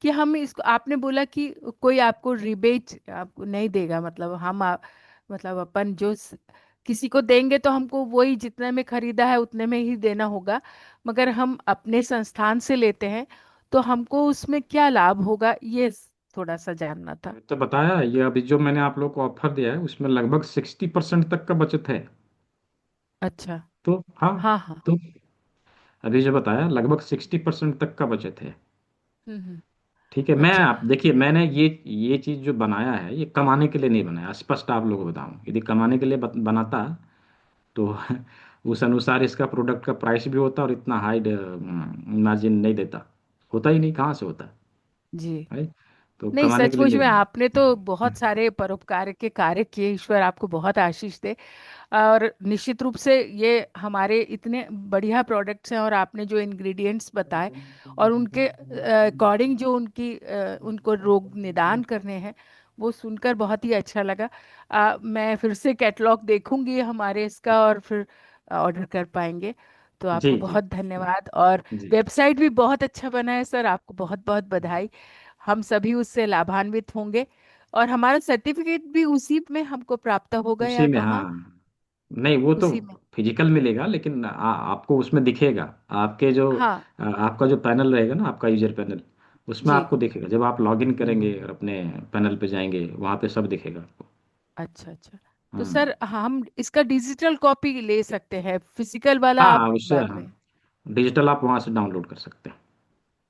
S4: कि हम इसको, आपने बोला कि कोई आपको रिबेट आपको नहीं देगा, मतलब मतलब अपन जो किसी को देंगे तो हमको वही जितने में खरीदा है उतने में ही देना होगा, मगर हम अपने संस्थान से लेते हैं तो हमको उसमें क्या लाभ होगा, ये थोड़ा सा जानना था।
S1: तो बताया, ये अभी जो मैंने आप लोग को ऑफर दिया है उसमें लगभग 60% तक का बचत है।
S4: अच्छा।
S1: तो हाँ।
S4: हाँ हाँ।
S1: तो अभी जो बताया लगभग 60% तक का बचत है।
S4: हम्म।
S1: ठीक है। मैं,
S4: अच्छा।
S1: आप देखिए, मैंने ये चीज़ जो बनाया है ये कमाने के लिए नहीं बनाया, स्पष्ट आप लोगों को बताऊं। यदि कमाने के लिए बनाता तो उस अनुसार इसका प्रोडक्ट का प्राइस भी होता और इतना हाई मार्जिन नहीं देता। होता ही नहीं, कहाँ से होता
S4: जी।
S1: है। तो
S4: नहीं,
S1: कमाने के लिए
S4: सचमुच
S1: नहीं
S4: में आपने
S1: बनाया।
S4: तो बहुत सारे परोपकार के कार्य किए, ईश्वर आपको बहुत आशीष दे। और निश्चित रूप से ये हमारे इतने बढ़िया प्रोडक्ट्स हैं, और आपने जो इंग्रेडिएंट्स बताए और उनके अकॉर्डिंग जो उनको रोग निदान करने हैं, वो सुनकर बहुत ही अच्छा लगा। मैं फिर से कैटलॉग देखूंगी हमारे इसका, और फिर ऑर्डर कर पाएंगे। तो
S1: जी।
S4: आपको
S1: जी।
S4: बहुत धन्यवाद, और
S1: जी।
S4: वेबसाइट भी बहुत अच्छा बना है सर, आपको बहुत बहुत बधाई। हम सभी उससे लाभान्वित होंगे, और हमारा सर्टिफिकेट भी उसी में हमको प्राप्त होगा
S1: उसी
S4: या
S1: में,
S4: कहाँ?
S1: हाँ। नहीं, वो तो
S4: उसी में।
S1: फिजिकल मिलेगा, लेकिन आपको उसमें दिखेगा। आपके जो
S4: हाँ।
S1: आपका जो पैनल रहेगा ना, आपका यूजर पैनल, उसमें
S4: जी।
S1: आपको दिखेगा। जब आप लॉगिन करेंगे और अपने पैनल पे जाएंगे, वहाँ पे सब दिखेगा आपको।
S4: अच्छा अच्छा। तो
S1: हाँ।
S4: सर हम इसका डिजिटल कॉपी ले सकते हैं, फिजिकल वाला
S1: हाँ,
S4: आप
S1: उससे
S4: बाद
S1: हाँ,
S4: में?
S1: डिजिटल आप वहाँ से डाउनलोड कर सकते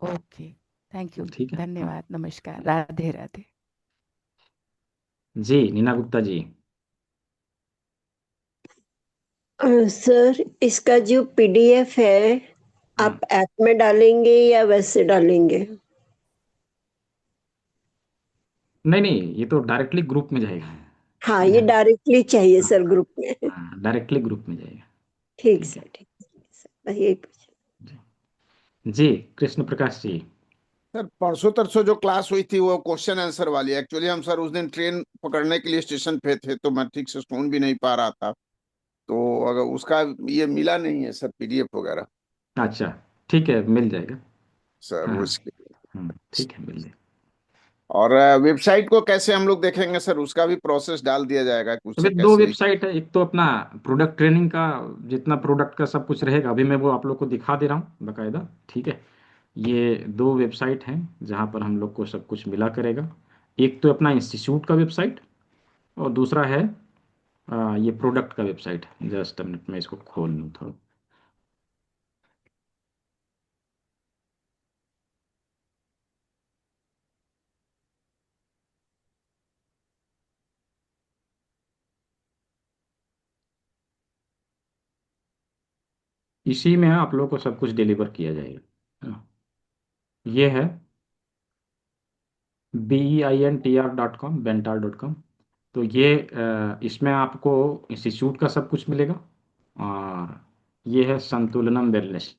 S4: ओके। Thank you.
S1: हैं। ठीक है। हाँ।
S4: धन्यवाद, नमस्कार, राधे राधे।
S1: जी, नीना गुप्ता जी।
S5: सर इसका जो पीडीएफ है
S1: हाँ।
S5: आप ऐप में डालेंगे या वैसे डालेंगे?
S1: नहीं नहीं, ये तो डायरेक्टली ग्रुप में जाएगा।
S5: हाँ, ये
S1: हाँ।
S5: डायरेक्टली चाहिए
S1: हाँ।
S5: सर ग्रुप में।
S1: हाँ, डायरेक्टली ग्रुप में जाएगा।
S5: ठीक
S1: ठीक है।
S5: सर, ठीक सर, बस यही पूछा।
S1: जी। जी। कृष्ण प्रकाश जी।
S3: सर परसों तरसों जो क्लास हुई थी वो क्वेश्चन आंसर वाली, एक्चुअली हम सर उस दिन ट्रेन पकड़ने के लिए स्टेशन पे थे तो मैं ठीक से सुन भी नहीं पा रहा था। तो अगर उसका ये मिला नहीं है सर पीडीएफ वगैरह।
S1: अच्छा, ठीक है, मिल जाएगा।
S3: सर
S1: हाँ।
S3: उसके
S1: ठीक है, मिल जाए।
S3: और वेबसाइट को कैसे हम लोग देखेंगे सर, उसका भी प्रोसेस डाल दिया जाएगा कि
S1: अभी
S3: उसे
S1: दो
S3: कैसे?
S1: वेबसाइट है, एक तो अपना प्रोडक्ट ट्रेनिंग का, जितना प्रोडक्ट का सब कुछ रहेगा अभी मैं वो आप लोग को दिखा दे रहा हूँ बकायदा। ठीक है, ये दो वेबसाइट हैं जहाँ पर हम लोग को सब कुछ मिला करेगा। एक तो अपना इंस्टीट्यूट का वेबसाइट, और दूसरा है ये प्रोडक्ट का वेबसाइट। जस्ट अ मिनट में इसको खोल लूँ थोड़ा। इसी में आप लोग को सब कुछ डिलीवर किया जाएगा। ये है BEINTR.com, bentar.com। तो ये इसमें आपको इंस्टीट्यूट का सब कुछ मिलेगा। और ये है संतुलनम वेलनेस,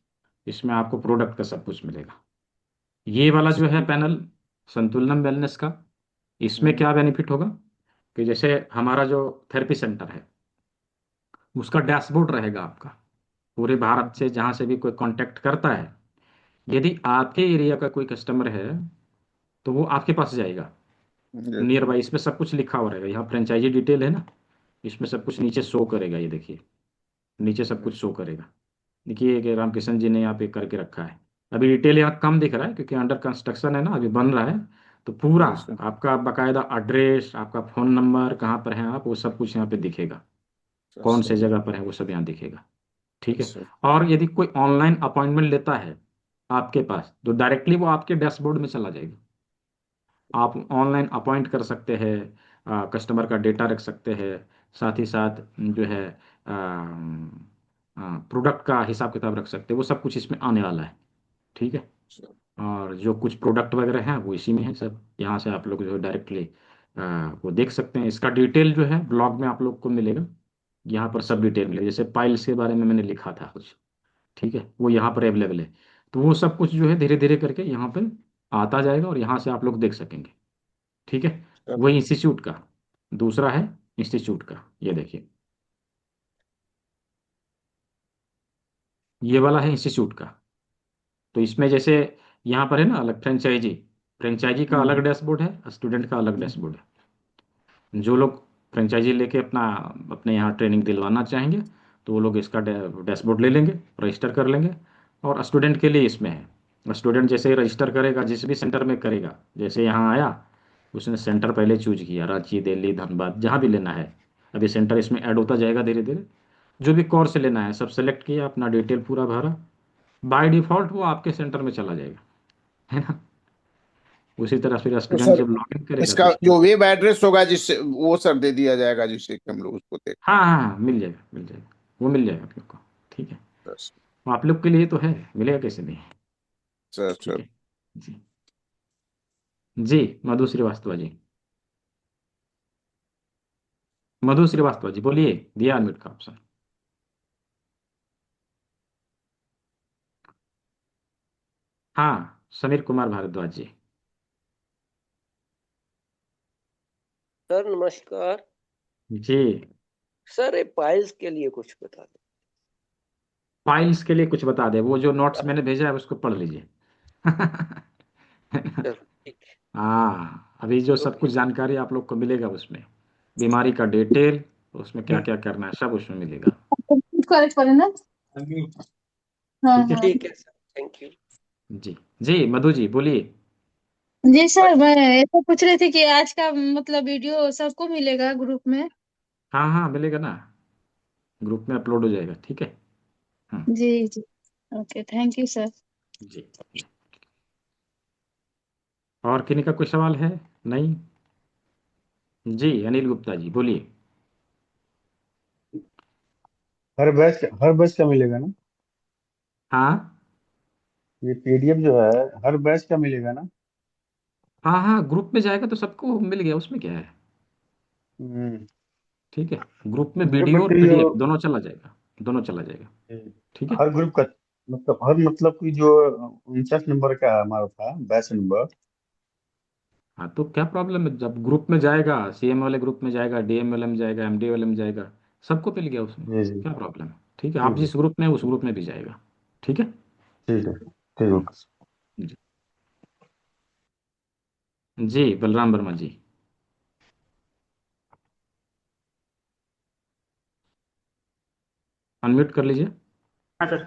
S1: इसमें आपको प्रोडक्ट का सब कुछ मिलेगा। ये वाला जो है पैनल संतुलनम वेलनेस का, इसमें क्या बेनिफिट होगा कि जैसे हमारा जो थेरेपी सेंटर है उसका डैशबोर्ड रहेगा आपका, पूरे भारत से जहाँ से भी कोई कांटेक्ट करता है, यदि आपके एरिया का कोई कस्टमर है तो वो आपके पास जाएगा नियर बाई। इसमें सब कुछ लिखा हुआ रहेगा, यहाँ फ्रेंचाइजी डिटेल है ना, इसमें सब कुछ नीचे शो करेगा। ये देखिए नीचे सब कुछ शो करेगा। देखिए कि रामकिशन जी ने यहाँ पे करके रखा है। अभी डिटेल यहाँ कम दिख रहा है क्योंकि अंडर कंस्ट्रक्शन है ना, अभी बन रहा है। तो पूरा
S3: अच्छा
S1: आपका बकायदा एड्रेस, आपका फ़ोन नंबर, कहाँ पर हैं आप, वो सब कुछ यहाँ पे दिखेगा। कौन से
S3: सर।
S1: जगह पर है वो सब यहाँ दिखेगा। ठीक है।
S3: अच्छा
S1: और यदि कोई ऑनलाइन अपॉइंटमेंट लेता है आपके पास तो डायरेक्टली वो आपके डैशबोर्ड में चला जाएगा। आप ऑनलाइन अपॉइंट कर सकते हैं, कस्टमर का डेटा रख सकते हैं, साथ ही साथ जो है प्रोडक्ट का हिसाब किताब रख सकते हैं। वो सब कुछ इसमें आने वाला है। ठीक है।
S3: अच्छा
S1: और जो कुछ प्रोडक्ट वगैरह हैं वो इसी में है सब। यहाँ से आप लोग जो है डायरेक्टली वो देख सकते हैं। इसका डिटेल जो है ब्लॉग में आप लोग को मिलेगा। यहाँ पर सब डिटेल मिलेगा, जैसे पाइल्स के बारे में मैंने लिखा था कुछ। ठीक है, वो यहाँ पर अवेलेबल है। तो वो सब कुछ जो है धीरे धीरे करके यहाँ पर आता जाएगा और यहाँ से आप लोग देख सकेंगे। ठीक है।
S3: सर।
S1: वही इंस्टीट्यूट का दूसरा है, इंस्टीट्यूट का ये देखिए, ये वाला है इंस्टीट्यूट का। तो इसमें जैसे यहाँ पर है ना अलग फ्रेंचाइजी, फ्रेंचाइजी का अलग डैशबोर्ड है, स्टूडेंट का अलग डैशबोर्ड है। जो लोग फ्रेंचाइजी लेके अपना अपने यहाँ ट्रेनिंग दिलवाना चाहेंगे तो वो लोग इसका डैशबोर्ड ले लेंगे, रजिस्टर कर लेंगे। और स्टूडेंट के लिए इसमें है, स्टूडेंट जैसे ही रजिस्टर करेगा जिस भी सेंटर में करेगा, जैसे यहाँ आया उसने सेंटर पहले चूज किया, रांची, दिल्ली, धनबाद, जहाँ भी लेना है। अभी सेंटर इसमें ऐड होता जाएगा धीरे धीरे। जो भी कोर्स लेना है सब सेलेक्ट किया, अपना डिटेल पूरा भरा, बाय डिफ़ॉल्ट वो आपके सेंटर में चला जाएगा, है ना। उसी तरह फिर
S3: तो
S1: स्टूडेंट
S3: सर
S1: जब लॉगिन करेगा तो
S3: इसका
S1: उसके,
S3: जो वेब एड्रेस होगा जिससे वो सर दे दिया जाएगा, जिससे कि हम लोग उसको देख
S1: हाँ हाँ हाँ, मिल जाएगा मिल जाएगा, वो मिल जाएगा आप लोग को। ठीक है,
S3: सर।
S1: वो आप लोग के लिए तो है, मिलेगा कैसे नहीं।
S3: सर
S1: ठीक
S3: सर।
S1: है जी। जी, मधु श्रीवास्तव जी, मधु श्रीवास्तव जी बोलिए, दिया अनम्यूट का ऑप्शन। हाँ, समीर कुमार भारद्वाज जी।
S6: सर नमस्कार।
S1: जी,
S6: सर ये पाइल्स के लिए कुछ बता दें।
S1: फाइल्स के लिए कुछ बता दे, वो जो नोट्स मैंने भेजा है उसको पढ़ लीजिए।
S6: चलो ठीक है।
S1: हाँ, अभी जो सब कुछ
S6: ओके।
S1: जानकारी आप लोग को मिलेगा उसमें, बीमारी का डिटेल, उसमें क्या क्या करना है सब उसमें मिलेगा।
S2: करेक्ट करें ना। हाँ
S1: ठीक है।
S2: हाँ।
S6: ठीक है सर, थैंक यू।
S1: जी जी, मधु जी बोलिए।
S2: जी सर, मैं ऐसा पूछ रही थी कि आज का मतलब वीडियो सबको मिलेगा ग्रुप में?
S1: हाँ हाँ, मिलेगा ना, ग्रुप में अपलोड हो जाएगा। ठीक है। हम्म।
S2: जी जी। Okay, thank you sir.
S1: जी जी। और किन्हीं का कोई सवाल है? नहीं। जी, अनिल गुप्ता जी बोलिए।
S7: हर बैच का मिलेगा ना?
S1: हाँ
S7: ये पीडीएफ जो है हर बैच का मिलेगा ना?
S1: हाँ हाँ, ग्रुप में जाएगा तो सबको मिल गया, उसमें क्या है।
S7: हम्म।
S1: ठीक है, ग्रुप में
S7: ग्रुप में
S1: वीडियो और
S7: कोई
S1: पीडीएफ दोनों चला जाएगा, दोनों चला जाएगा। ठीक है।
S7: हर ग्रुप का मतलब कोई जो 49 नंबर का हमारा था बैच नंबर।
S1: हाँ, तो क्या प्रॉब्लम है, जब ग्रुप में जाएगा, सीएम वाले ग्रुप में जाएगा, डीएम वाले में जाएगा, एमडी वाले में जाएगा, सबको मिल गया उसमें।
S7: जी जी।
S1: क्या प्रॉब्लम है। ठीक है, आप
S7: ठीक है।
S1: जिस ग्रुप में हैं, उस ग्रुप में भी जाएगा। ठीक है।
S7: ठीक है। ठीक है।
S1: जी जी, बलराम वर्मा जी। अनम्यूट कर लीजिए।
S8: हाँ सर।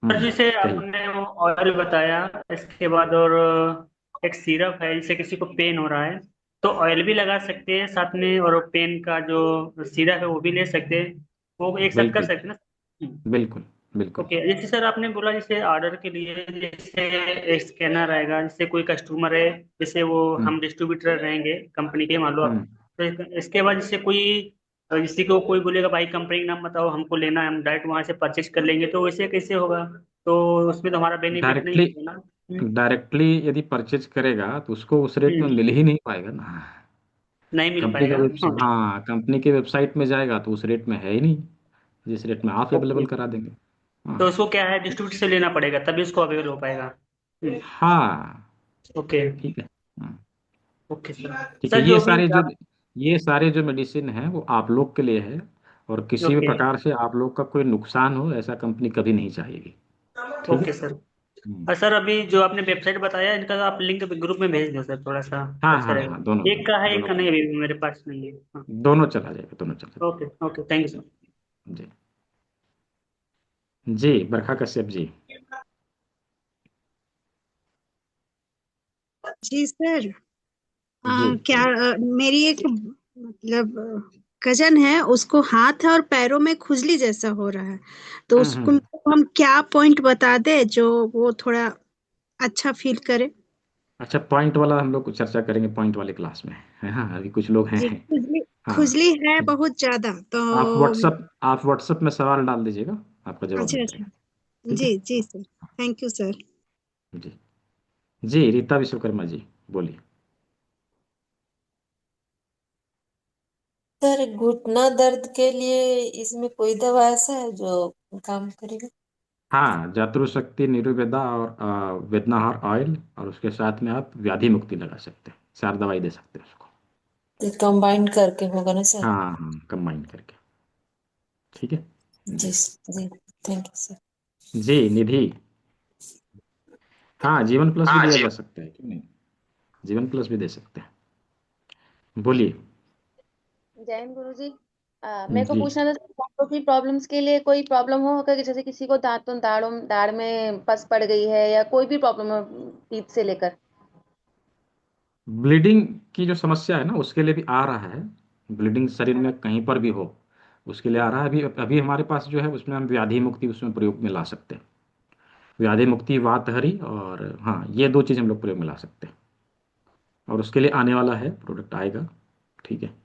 S8: सर जैसे
S1: कहिए।
S8: आपने वो ऑयल बताया, इसके बाद और एक सिरप है, जैसे किसी को पेन हो रहा है तो ऑयल भी लगा सकते हैं साथ में, और पेन का जो सिरप है वो भी ले सकते हैं, वो एक साथ कर
S1: बिल्कुल
S8: सकते हैं ना?
S1: बिल्कुल बिल्कुल।
S8: ओके, जैसे सर आपने बोला जैसे ऑर्डर के लिए जैसे एक स्कैनर आएगा, जैसे कोई कस्टमर है, जैसे वो
S1: हम्म
S8: हम डिस्ट्रीब्यूटर रहेंगे कंपनी के, मान लो आप।
S1: हम्म।
S8: तो इसके बाद जैसे कोई किसी को कोई बोलेगा भाई कंपनी का नाम बताओ हमको लेना है, हम डायरेक्ट वहां से परचेज कर लेंगे, तो वैसे कैसे होगा? तो उसमें तो हमारा बेनिफिट नहीं
S1: डायरेक्टली
S8: होगा ना?
S1: डायरेक्टली यदि परचेज करेगा तो उसको उस रेट में
S8: हम्म,
S1: मिल ही नहीं पाएगा ना।
S8: नहीं मिल
S1: कंपनी का
S8: पाएगा।
S1: वेब हाँ, कंपनी के वेबसाइट में जाएगा तो उस रेट में है ही नहीं जिस रेट में आप
S8: ओके,
S1: अवेलेबल करा देंगे। हाँ
S8: तो उसको क्या है, डिस्ट्रीब्यूटर से लेना पड़ेगा तभी उसको अवेलेबल हो पाएगा।
S1: हाँ।
S8: ओके।
S1: ठीक है। हाँ,
S8: ओके सर।
S1: ठीक है।
S8: सर
S1: ये
S8: जो भी
S1: सारे जो
S8: आप।
S1: ये सारे जो मेडिसिन हैं वो आप लोग के लिए है, और किसी भी
S8: ओके।
S1: प्रकार से आप लोग का कोई नुकसान हो ऐसा कंपनी कभी नहीं चाहेगी। ठीक है।
S8: Okay sir.
S1: हम्म।
S8: और सर अभी जो आपने वेबसाइट बताया इनका, तो आप लिंक ग्रुप में भेज दो सर, थोड़ा सा
S1: हाँ
S8: अच्छा
S1: हाँ हाँ,
S8: रहेगा।
S1: दोनों
S8: एक का है, एक
S1: दोनों
S8: का नहीं, अभी मेरे पास नहीं है। हाँ।
S1: दोनों चला जाएगा, दोनों चला
S8: okay okay, thank you sir.
S1: जाएगा। जी जी, बरखा कश्यप जी।
S9: जी सर।
S1: जी
S9: क्या मेरी एक मतलब कजन है, उसको हाथ और पैरों में खुजली जैसा हो रहा है, तो उसको
S1: हम्म।
S9: हम क्या पॉइंट बता दे जो वो थोड़ा अच्छा फील करे?
S1: अच्छा, पॉइंट वाला हम लोग चर्चा करेंगे पॉइंट वाले क्लास में, है हाँ, अभी कुछ लोग हैं।
S9: जी, खुजली
S1: हाँ।
S9: खुजली है बहुत ज्यादा तो।
S1: आप व्हाट्सएप में सवाल डाल दीजिएगा, आपका जवाब
S9: अच्छा
S1: निकलेगा।
S9: अच्छा।
S1: ठीक है।
S9: जी जी सर, थैंक यू सर।
S1: जी जी, रीता विश्वकर्मा जी, बोलिए।
S10: सर घुटना दर्द के लिए इसमें कोई दवा ऐसा है जो काम करेगा?
S1: हाँ, जातरू शक्ति निरुवेदा और वेदनाहार ऑयल, और उसके साथ में आप व्याधि मुक्ति लगा सकते हैं, 4 दवाई दे सकते हैं उसको।
S10: तो कंबाइंड करके होगा ना सर?
S1: हाँ हाँ, कंबाइन करके। ठीक है।
S10: जी जी, थैंक यू सर।
S1: जी, निधि। हाँ, जीवन प्लस भी
S11: हाँ
S1: दिया
S11: जी।
S1: जा सकता है, क्यों नहीं, जीवन प्लस भी दे सकते हैं। बोलिए।
S11: जय हिंद गुरु जी। मेरे को
S1: जी
S11: पूछना था दांतों की प्रॉब्लम्स के लिए कोई प्रॉब्लम हो अगर, जैसे किसी को दाढ़ में पस पड़ गई है या कोई भी प्रॉब्लम हो टीथ से लेकर।
S1: ब्लीडिंग की जो समस्या है ना उसके लिए भी आ रहा है, ब्लीडिंग शरीर में कहीं पर भी हो उसके लिए आ रहा है। अभी अभी हमारे पास जो है उसमें हम व्याधि मुक्ति उसमें प्रयोग में ला सकते हैं। व्याधि मुक्ति, वातहरी, और हाँ, ये 2 चीज़ हम लोग प्रयोग में ला सकते हैं, और उसके लिए आने वाला है, प्रोडक्ट आएगा। ठीक है।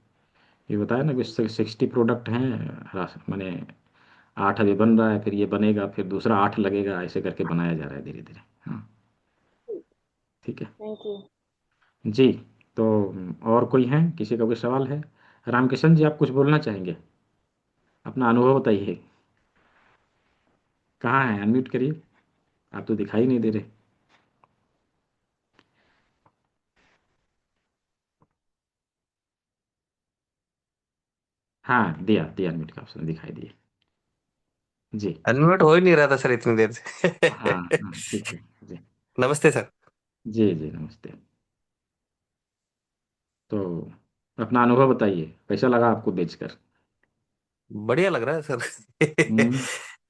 S1: ये बताया ना कि 60 प्रोडक्ट हैं, मैंने 8 अभी बन रहा है, फिर ये बनेगा, फिर दूसरा 8 लगेगा, ऐसे करके बनाया जा रहा है धीरे धीरे। हाँ। ठीक है।
S11: Thank you.
S1: जी। तो और कोई है, किसी का कोई सवाल है? रामकिशन जी, आप कुछ बोलना चाहेंगे? अपना अनुभव बताइए। कहाँ हैं? अनम्यूट करिए। आप तो दिखाई नहीं दे रहे। हाँ, दिया दिया, अनम्यूट का ऑप्शन दिखाई दिए। जी।
S12: अनम्यूट हो ही नहीं रहा था सर इतनी देर
S1: हाँ
S12: से।
S1: हाँ, ठीक है। जी
S12: नमस्ते सर।
S1: जी जी, नमस्ते। तो अपना अनुभव बताइए, कैसा लगा आपको बेचकर?
S12: बढ़िया लग रहा है सर।
S1: हम्म।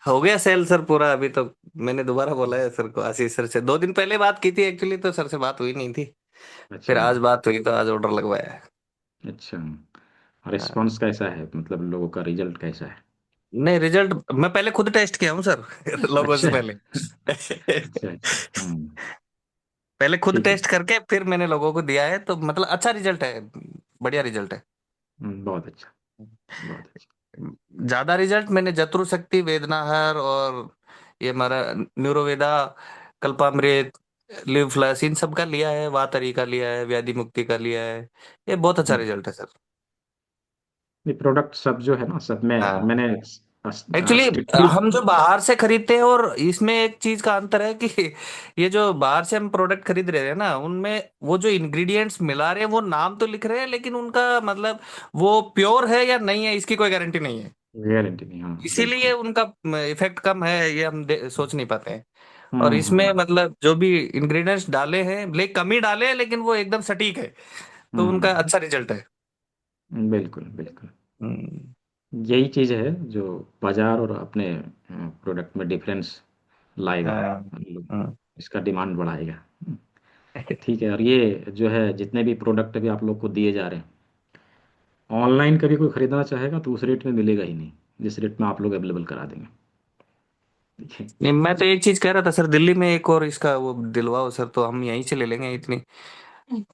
S12: हो गया सेल सर पूरा अभी तो। मैंने दोबारा बोला है सर को, आशीष सर से 2 दिन पहले बात की थी एक्चुअली, तो सर से बात हुई नहीं थी।
S1: अच्छा
S12: फिर आज बात हुई तो आज ऑर्डर लगवाया है।
S1: अच्छा।
S12: हाँ।
S1: रिस्पॉन्स कैसा है, मतलब लोगों का रिजल्ट कैसा है?
S12: नहीं, रिजल्ट मैं पहले खुद टेस्ट किया हूँ सर। लोगों से
S1: अच्छा
S12: पहले।
S1: अच्छा अच्छा।
S12: पहले खुद
S1: ठीक है।
S12: टेस्ट करके फिर मैंने लोगों को दिया है, तो मतलब अच्छा रिजल्ट है। बढ़िया रिजल्ट है।
S1: बहुत अच्छा, बहुत अच्छा।
S12: ज्यादा रिजल्ट मैंने जत्रु शक्ति, वेदनाहर, और ये हमारा न्यूरोवेदा, कल्पामृत, लिव फ्लस, इन सब का लिया है, वातरी का लिया है, व्याधि मुक्ति का लिया है। ये बहुत अच्छा रिजल्ट है सर।
S1: ये प्रोडक्ट सब जो है ना, सब में
S12: हाँ।
S1: मैंने
S12: एक्चुअली
S1: स्ट्रिक्टली।
S12: हम जो बाहर से खरीदते हैं और इसमें एक चीज का अंतर है कि ये जो बाहर से हम प्रोडक्ट खरीद रहे हैं ना, उनमें वो जो इंग्रेडिएंट्स मिला रहे हैं वो नाम तो लिख रहे हैं, लेकिन उनका मतलब वो प्योर है या नहीं है इसकी कोई गारंटी नहीं है।
S1: गारंटी नहीं, हाँ
S12: इसीलिए
S1: बिल्कुल।
S12: उनका इफेक्ट कम है, ये हम सोच नहीं पाते हैं। और इसमें
S1: हम्म।
S12: मतलब जो भी इंग्रेडिएंट्स डाले हैं, कम ही डाले हैं, लेकिन वो एकदम सटीक है, तो उनका
S1: हम्म।
S12: अच्छा रिजल्ट है।
S1: बिल्कुल बिल्कुल।
S12: हम्म।
S1: यही चीज़ है जो बाजार और अपने प्रोडक्ट में डिफरेंस लाएगा,
S12: हाँ।
S1: मतलब
S12: हाँ।
S1: इसका डिमांड बढ़ाएगा। ठीक है। और ये जो है जितने भी प्रोडक्ट अभी आप लोग को दिए जा रहे हैं, ऑनलाइन कभी कोई खरीदना चाहेगा तो उस रेट में मिलेगा ही नहीं जिस रेट में आप लोग अवेलेबल करा देंगे। ठीक है।
S12: नहीं, मैं तो एक चीज कह रहा था सर, दिल्ली में एक और इसका वो दिलवाओ सर, तो हम यहीं से ले लेंगे। इतनी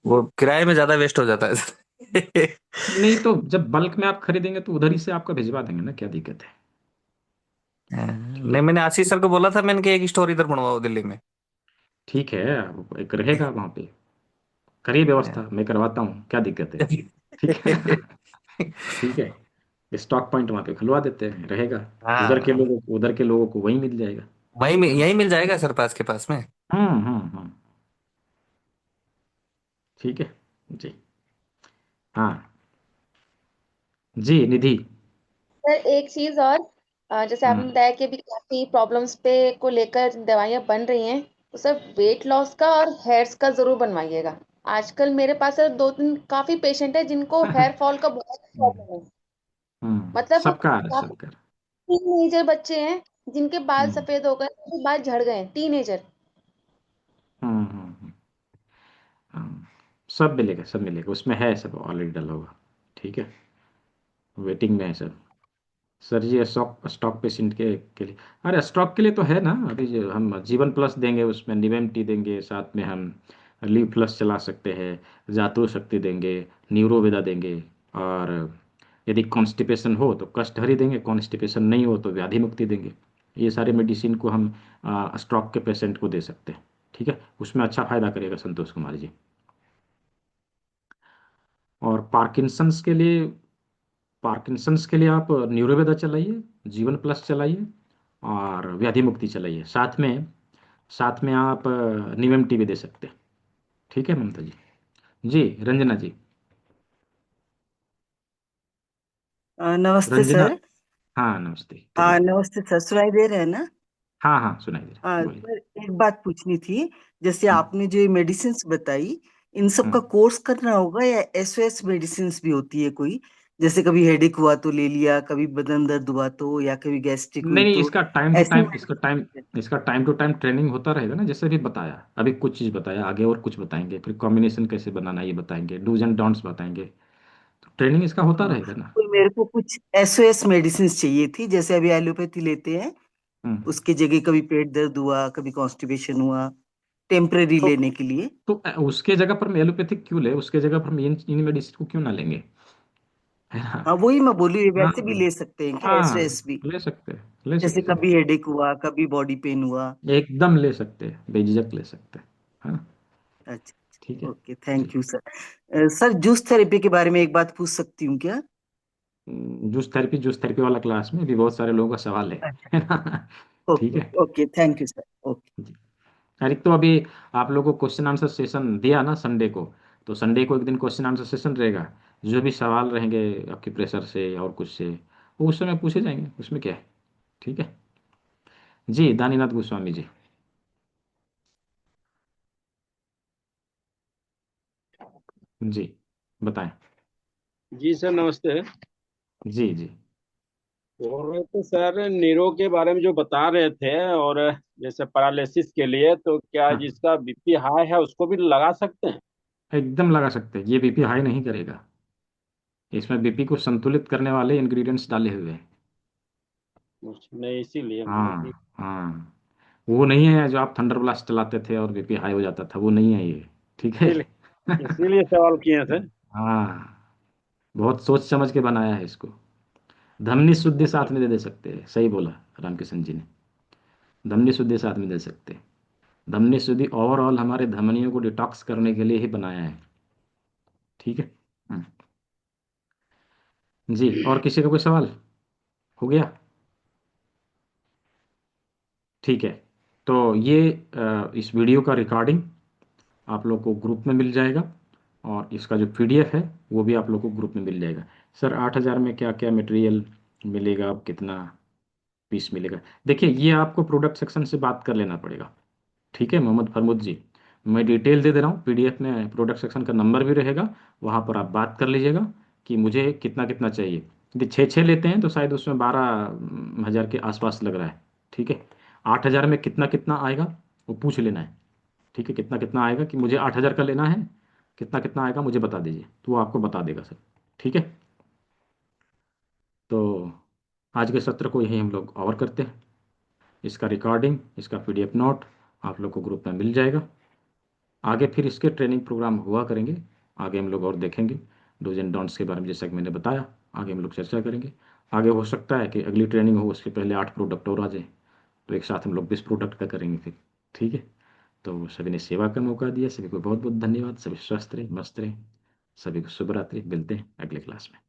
S12: वो किराए में ज्यादा वेस्ट हो जाता है सर।
S1: नहीं तो जब बल्क में आप खरीदेंगे तो उधर ही से आपका भिजवा देंगे ना, क्या दिक्कत है। ठीक
S12: नहीं,
S1: है।
S12: मैंने आशीष सर को बोला था, मैंने कि एक स्टोर इधर बनवाओ दिल्ली में।
S1: ठीक है, अब एक रहेगा वहाँ पे, करिए व्यवस्था, मैं करवाता हूँ, क्या दिक्कत है। ठीक है। ठीक है, स्टॉक पॉइंट वहाँ पे खुलवा देते हैं, रहेगा।
S12: हाँ,
S1: उधर के लोगों को वहीं मिल जाएगा।
S12: यही मिल जाएगा सर, पास के पास में।
S1: हम्म। ठीक है जी। हाँ जी निधि।
S11: सर एक चीज और, जैसे आपने
S1: हम्म।
S11: बताया कि अभी काफी प्रॉब्लम्स पे को लेकर दवाइयाँ बन रही हैं, तो सर वेट लॉस का और हेयर्स का जरूर बनवाइएगा। आजकल मेरे पास सर दो तीन काफी पेशेंट है जिनको हेयर फॉल का बहुत प्रॉब्लम है। मतलब
S1: सबका है,
S11: काफी
S1: सबका।
S11: टीनेजर बच्चे हैं जिनके बाल
S1: हम्म
S11: सफेद हो गए, उनके बाल झड़ गए, टीनेजर।
S1: हम्म। हाँ, सब मिलेगा, सब मिलेगा, उसमें है, सब ऑलरेडी डला हुआ। ठीक है, वेटिंग में है सब। सर जी स्टॉक स्टॉक पेशेंट के लिए, अरे स्टॉक के लिए तो है ना, अभी जो हम जीवन प्लस देंगे उसमें निवेम टी देंगे, साथ में हम लीव प्लस चला सकते हैं, जातु शक्ति देंगे, न्यूरोवेदा देंगे। और यदि कॉन्स्टिपेशन हो तो कष्टहरी देंगे, कॉन्स्टिपेशन नहीं हो तो व्याधि मुक्ति देंगे। ये सारे मेडिसिन को हम स्ट्रोक के पेशेंट को दे सकते हैं। ठीक है, उसमें अच्छा फायदा करेगा संतोष कुमार जी। और पार्किंसंस के लिए आप न्यूरोवेदा चलाइए, जीवन प्लस चलाइए, और व्याधि मुक्ति चलाइए, साथ में आप निवम टी भी दे सकते हैं। ठीक है ममता जी। जी रंजना जी।
S13: नमस्ते
S1: रंजना।
S13: सर।
S1: हाँ नमस्ते,
S13: हाँ
S1: कहिए।
S13: नमस्ते सर, सुनाई दे रहे हैं ना?
S1: हाँ हाँ सुनाई दे रहा है, बोलिए।
S13: सर एक बात पूछनी थी। जैसे
S1: हम्म
S13: आपने जो मेडिसिन बताई, इन सब का
S1: हम्म।
S13: कोर्स करना होगा या एसओएस मेडिसिन भी होती है कोई? जैसे कभी हेडेक हुआ तो ले लिया, कभी बदन दर्द हुआ तो, या कभी गैस्ट्रिक
S1: नहीं
S13: हुई
S1: नहीं,
S13: तो,
S1: इसका टाइम टू
S13: ऐसी
S1: टाइम
S13: मेडिसिन।
S1: इसका टाइम टू टाइम ट्रेनिंग होता रहेगा ना, जैसे अभी बताया, अभी कुछ चीज़ बताया, आगे और कुछ बताएंगे, फिर कॉम्बिनेशन कैसे बनाना ये बताएंगे, डूज एंड डोंट्स बताएंगे, तो ट्रेनिंग इसका होता
S13: हाँ,
S1: रहेगा ना।
S13: तो मेरे को कुछ एसओएस मेडिसिन चाहिए थी। जैसे अभी एलोपैथी लेते हैं,
S1: हम्म।
S13: उसके जगह कभी पेट दर्द हुआ, कभी कॉन्स्टिपेशन हुआ, टेम्परेरी
S1: तो
S13: लेने के लिए।
S1: उसके जगह पर हम एलोपैथिक क्यों ले, उसके जगह पर हम इन मेडिसिन को क्यों ना लेंगे, है ना।
S13: हाँ वही मैं बोली,
S1: हाँ
S13: वैसे भी ले सकते हैं क्या एसओएस
S1: हाँ,
S13: भी?
S1: ले सकते हैं, ले
S13: जैसे
S1: सकते हैं,
S13: कभी हेडेक हुआ, कभी बॉडी पेन हुआ।
S1: एकदम ले सकते हैं, बेझिझक ले सकते हैं, है ना। ठीक
S13: अच्छा,
S1: है
S13: ओके,
S1: जी।
S13: Thank you sir. Sir juice therapy के बारे में एक बात पूछ सकती हूँ क्या?
S1: जूस थेरेपी वाला क्लास में भी बहुत सारे लोगों का सवाल है ना। ठीक
S13: ओके
S1: है
S13: okay, thank you sir, okay.
S1: जी। अरे तो अभी आप लोगों को क्वेश्चन आंसर सेशन दिया ना संडे को, तो संडे को एक दिन क्वेश्चन आंसर सेशन रहेगा। जो भी सवाल रहेंगे आपके प्रेशर से या और कुछ से, वो उस समय पूछे जाएंगे, उसमें क्या है। ठीक है जी। दानीनाथ गोस्वामी जी। जी बताएं।
S14: जी सर, नमस्ते।
S1: जी जी।
S14: बोल रहे थे सर, नीरो के बारे में जो बता रहे थे, और जैसे पैरालिसिस के लिए, तो क्या
S1: हाँ,
S14: जिसका बीपी हाई है उसको भी लगा सकते हैं?
S1: एकदम लगा सकते हैं, ये बीपी हाई नहीं करेगा, इसमें बीपी को संतुलित करने वाले इंग्रेडिएंट्स डाले हुए हैं।
S14: नहीं, इसीलिए मैंने कि
S1: हाँ हाँ, वो नहीं है जो आप थंडर ब्लास्ट चलाते थे और बीपी हाई हो जाता था, वो नहीं है ये। ठीक है।
S14: इसीलिए इसीलिए सवाल किए थे।
S1: हाँ, बहुत सोच समझ के बनाया है इसको। धमनी शुद्धि
S14: अच्छा।
S1: साथ में दे सकते हैं, सही बोला रामकिशन जी ने, धमनी शुद्धि साथ में दे सकते हैं। धमनी शुद्धि ओवरऑल हमारे धमनियों को डिटॉक्स करने के लिए ही बनाया है। ठीक है। हम्म, जी। और किसी का कोई सवाल हो गया? ठीक है, तो ये इस वीडियो का रिकॉर्डिंग आप लोग को ग्रुप में मिल जाएगा, और इसका जो पीडीएफ है वो भी आप लोग को ग्रुप में मिल जाएगा। सर 8,000 में क्या क्या मटेरियल मिलेगा, अब कितना पीस मिलेगा। देखिए ये आपको प्रोडक्ट सेक्शन से बात कर लेना पड़ेगा, ठीक है मोहम्मद फरमुद जी। मैं डिटेल दे दे रहा हूँ, पीडीएफ में प्रोडक्ट सेक्शन का नंबर भी रहेगा, वहाँ पर आप बात कर लीजिएगा कि मुझे कितना कितना चाहिए। यदि 6 6 लेते हैं तो शायद उसमें 12,000 के आसपास लग रहा है, ठीक है। 8,000 में कितना कितना आएगा वो पूछ लेना है, ठीक है। कितना कितना आएगा कि मुझे 8,000 का लेना है, कितना कितना आएगा मुझे बता दीजिए, तो वो आपको बता देगा सर, ठीक है। तो आज के सत्र को यहीं हम लोग और करते हैं। इसका रिकॉर्डिंग, इसका पीडीएफ नोट आप लोग को ग्रुप में मिल जाएगा। आगे फिर इसके ट्रेनिंग प्रोग्राम हुआ करेंगे, आगे हम लोग और देखेंगे डूज एंड डोंट्स के बारे में, जैसा कि मैंने बताया आगे हम लोग चर्चा करेंगे। आगे हो सकता है कि अगली ट्रेनिंग हो उसके पहले 8 प्रोडक्ट और आ जाए, तो एक साथ हम लोग 20 प्रोडक्ट का करेंगे फिर, ठीक है। तो सभी ने सेवा का मौका दिया, सभी को बहुत बहुत धन्यवाद। सभी स्वस्थ रहे, मस्त रहे, सभी को शुभ रात्रि। मिलते हैं अगले क्लास में।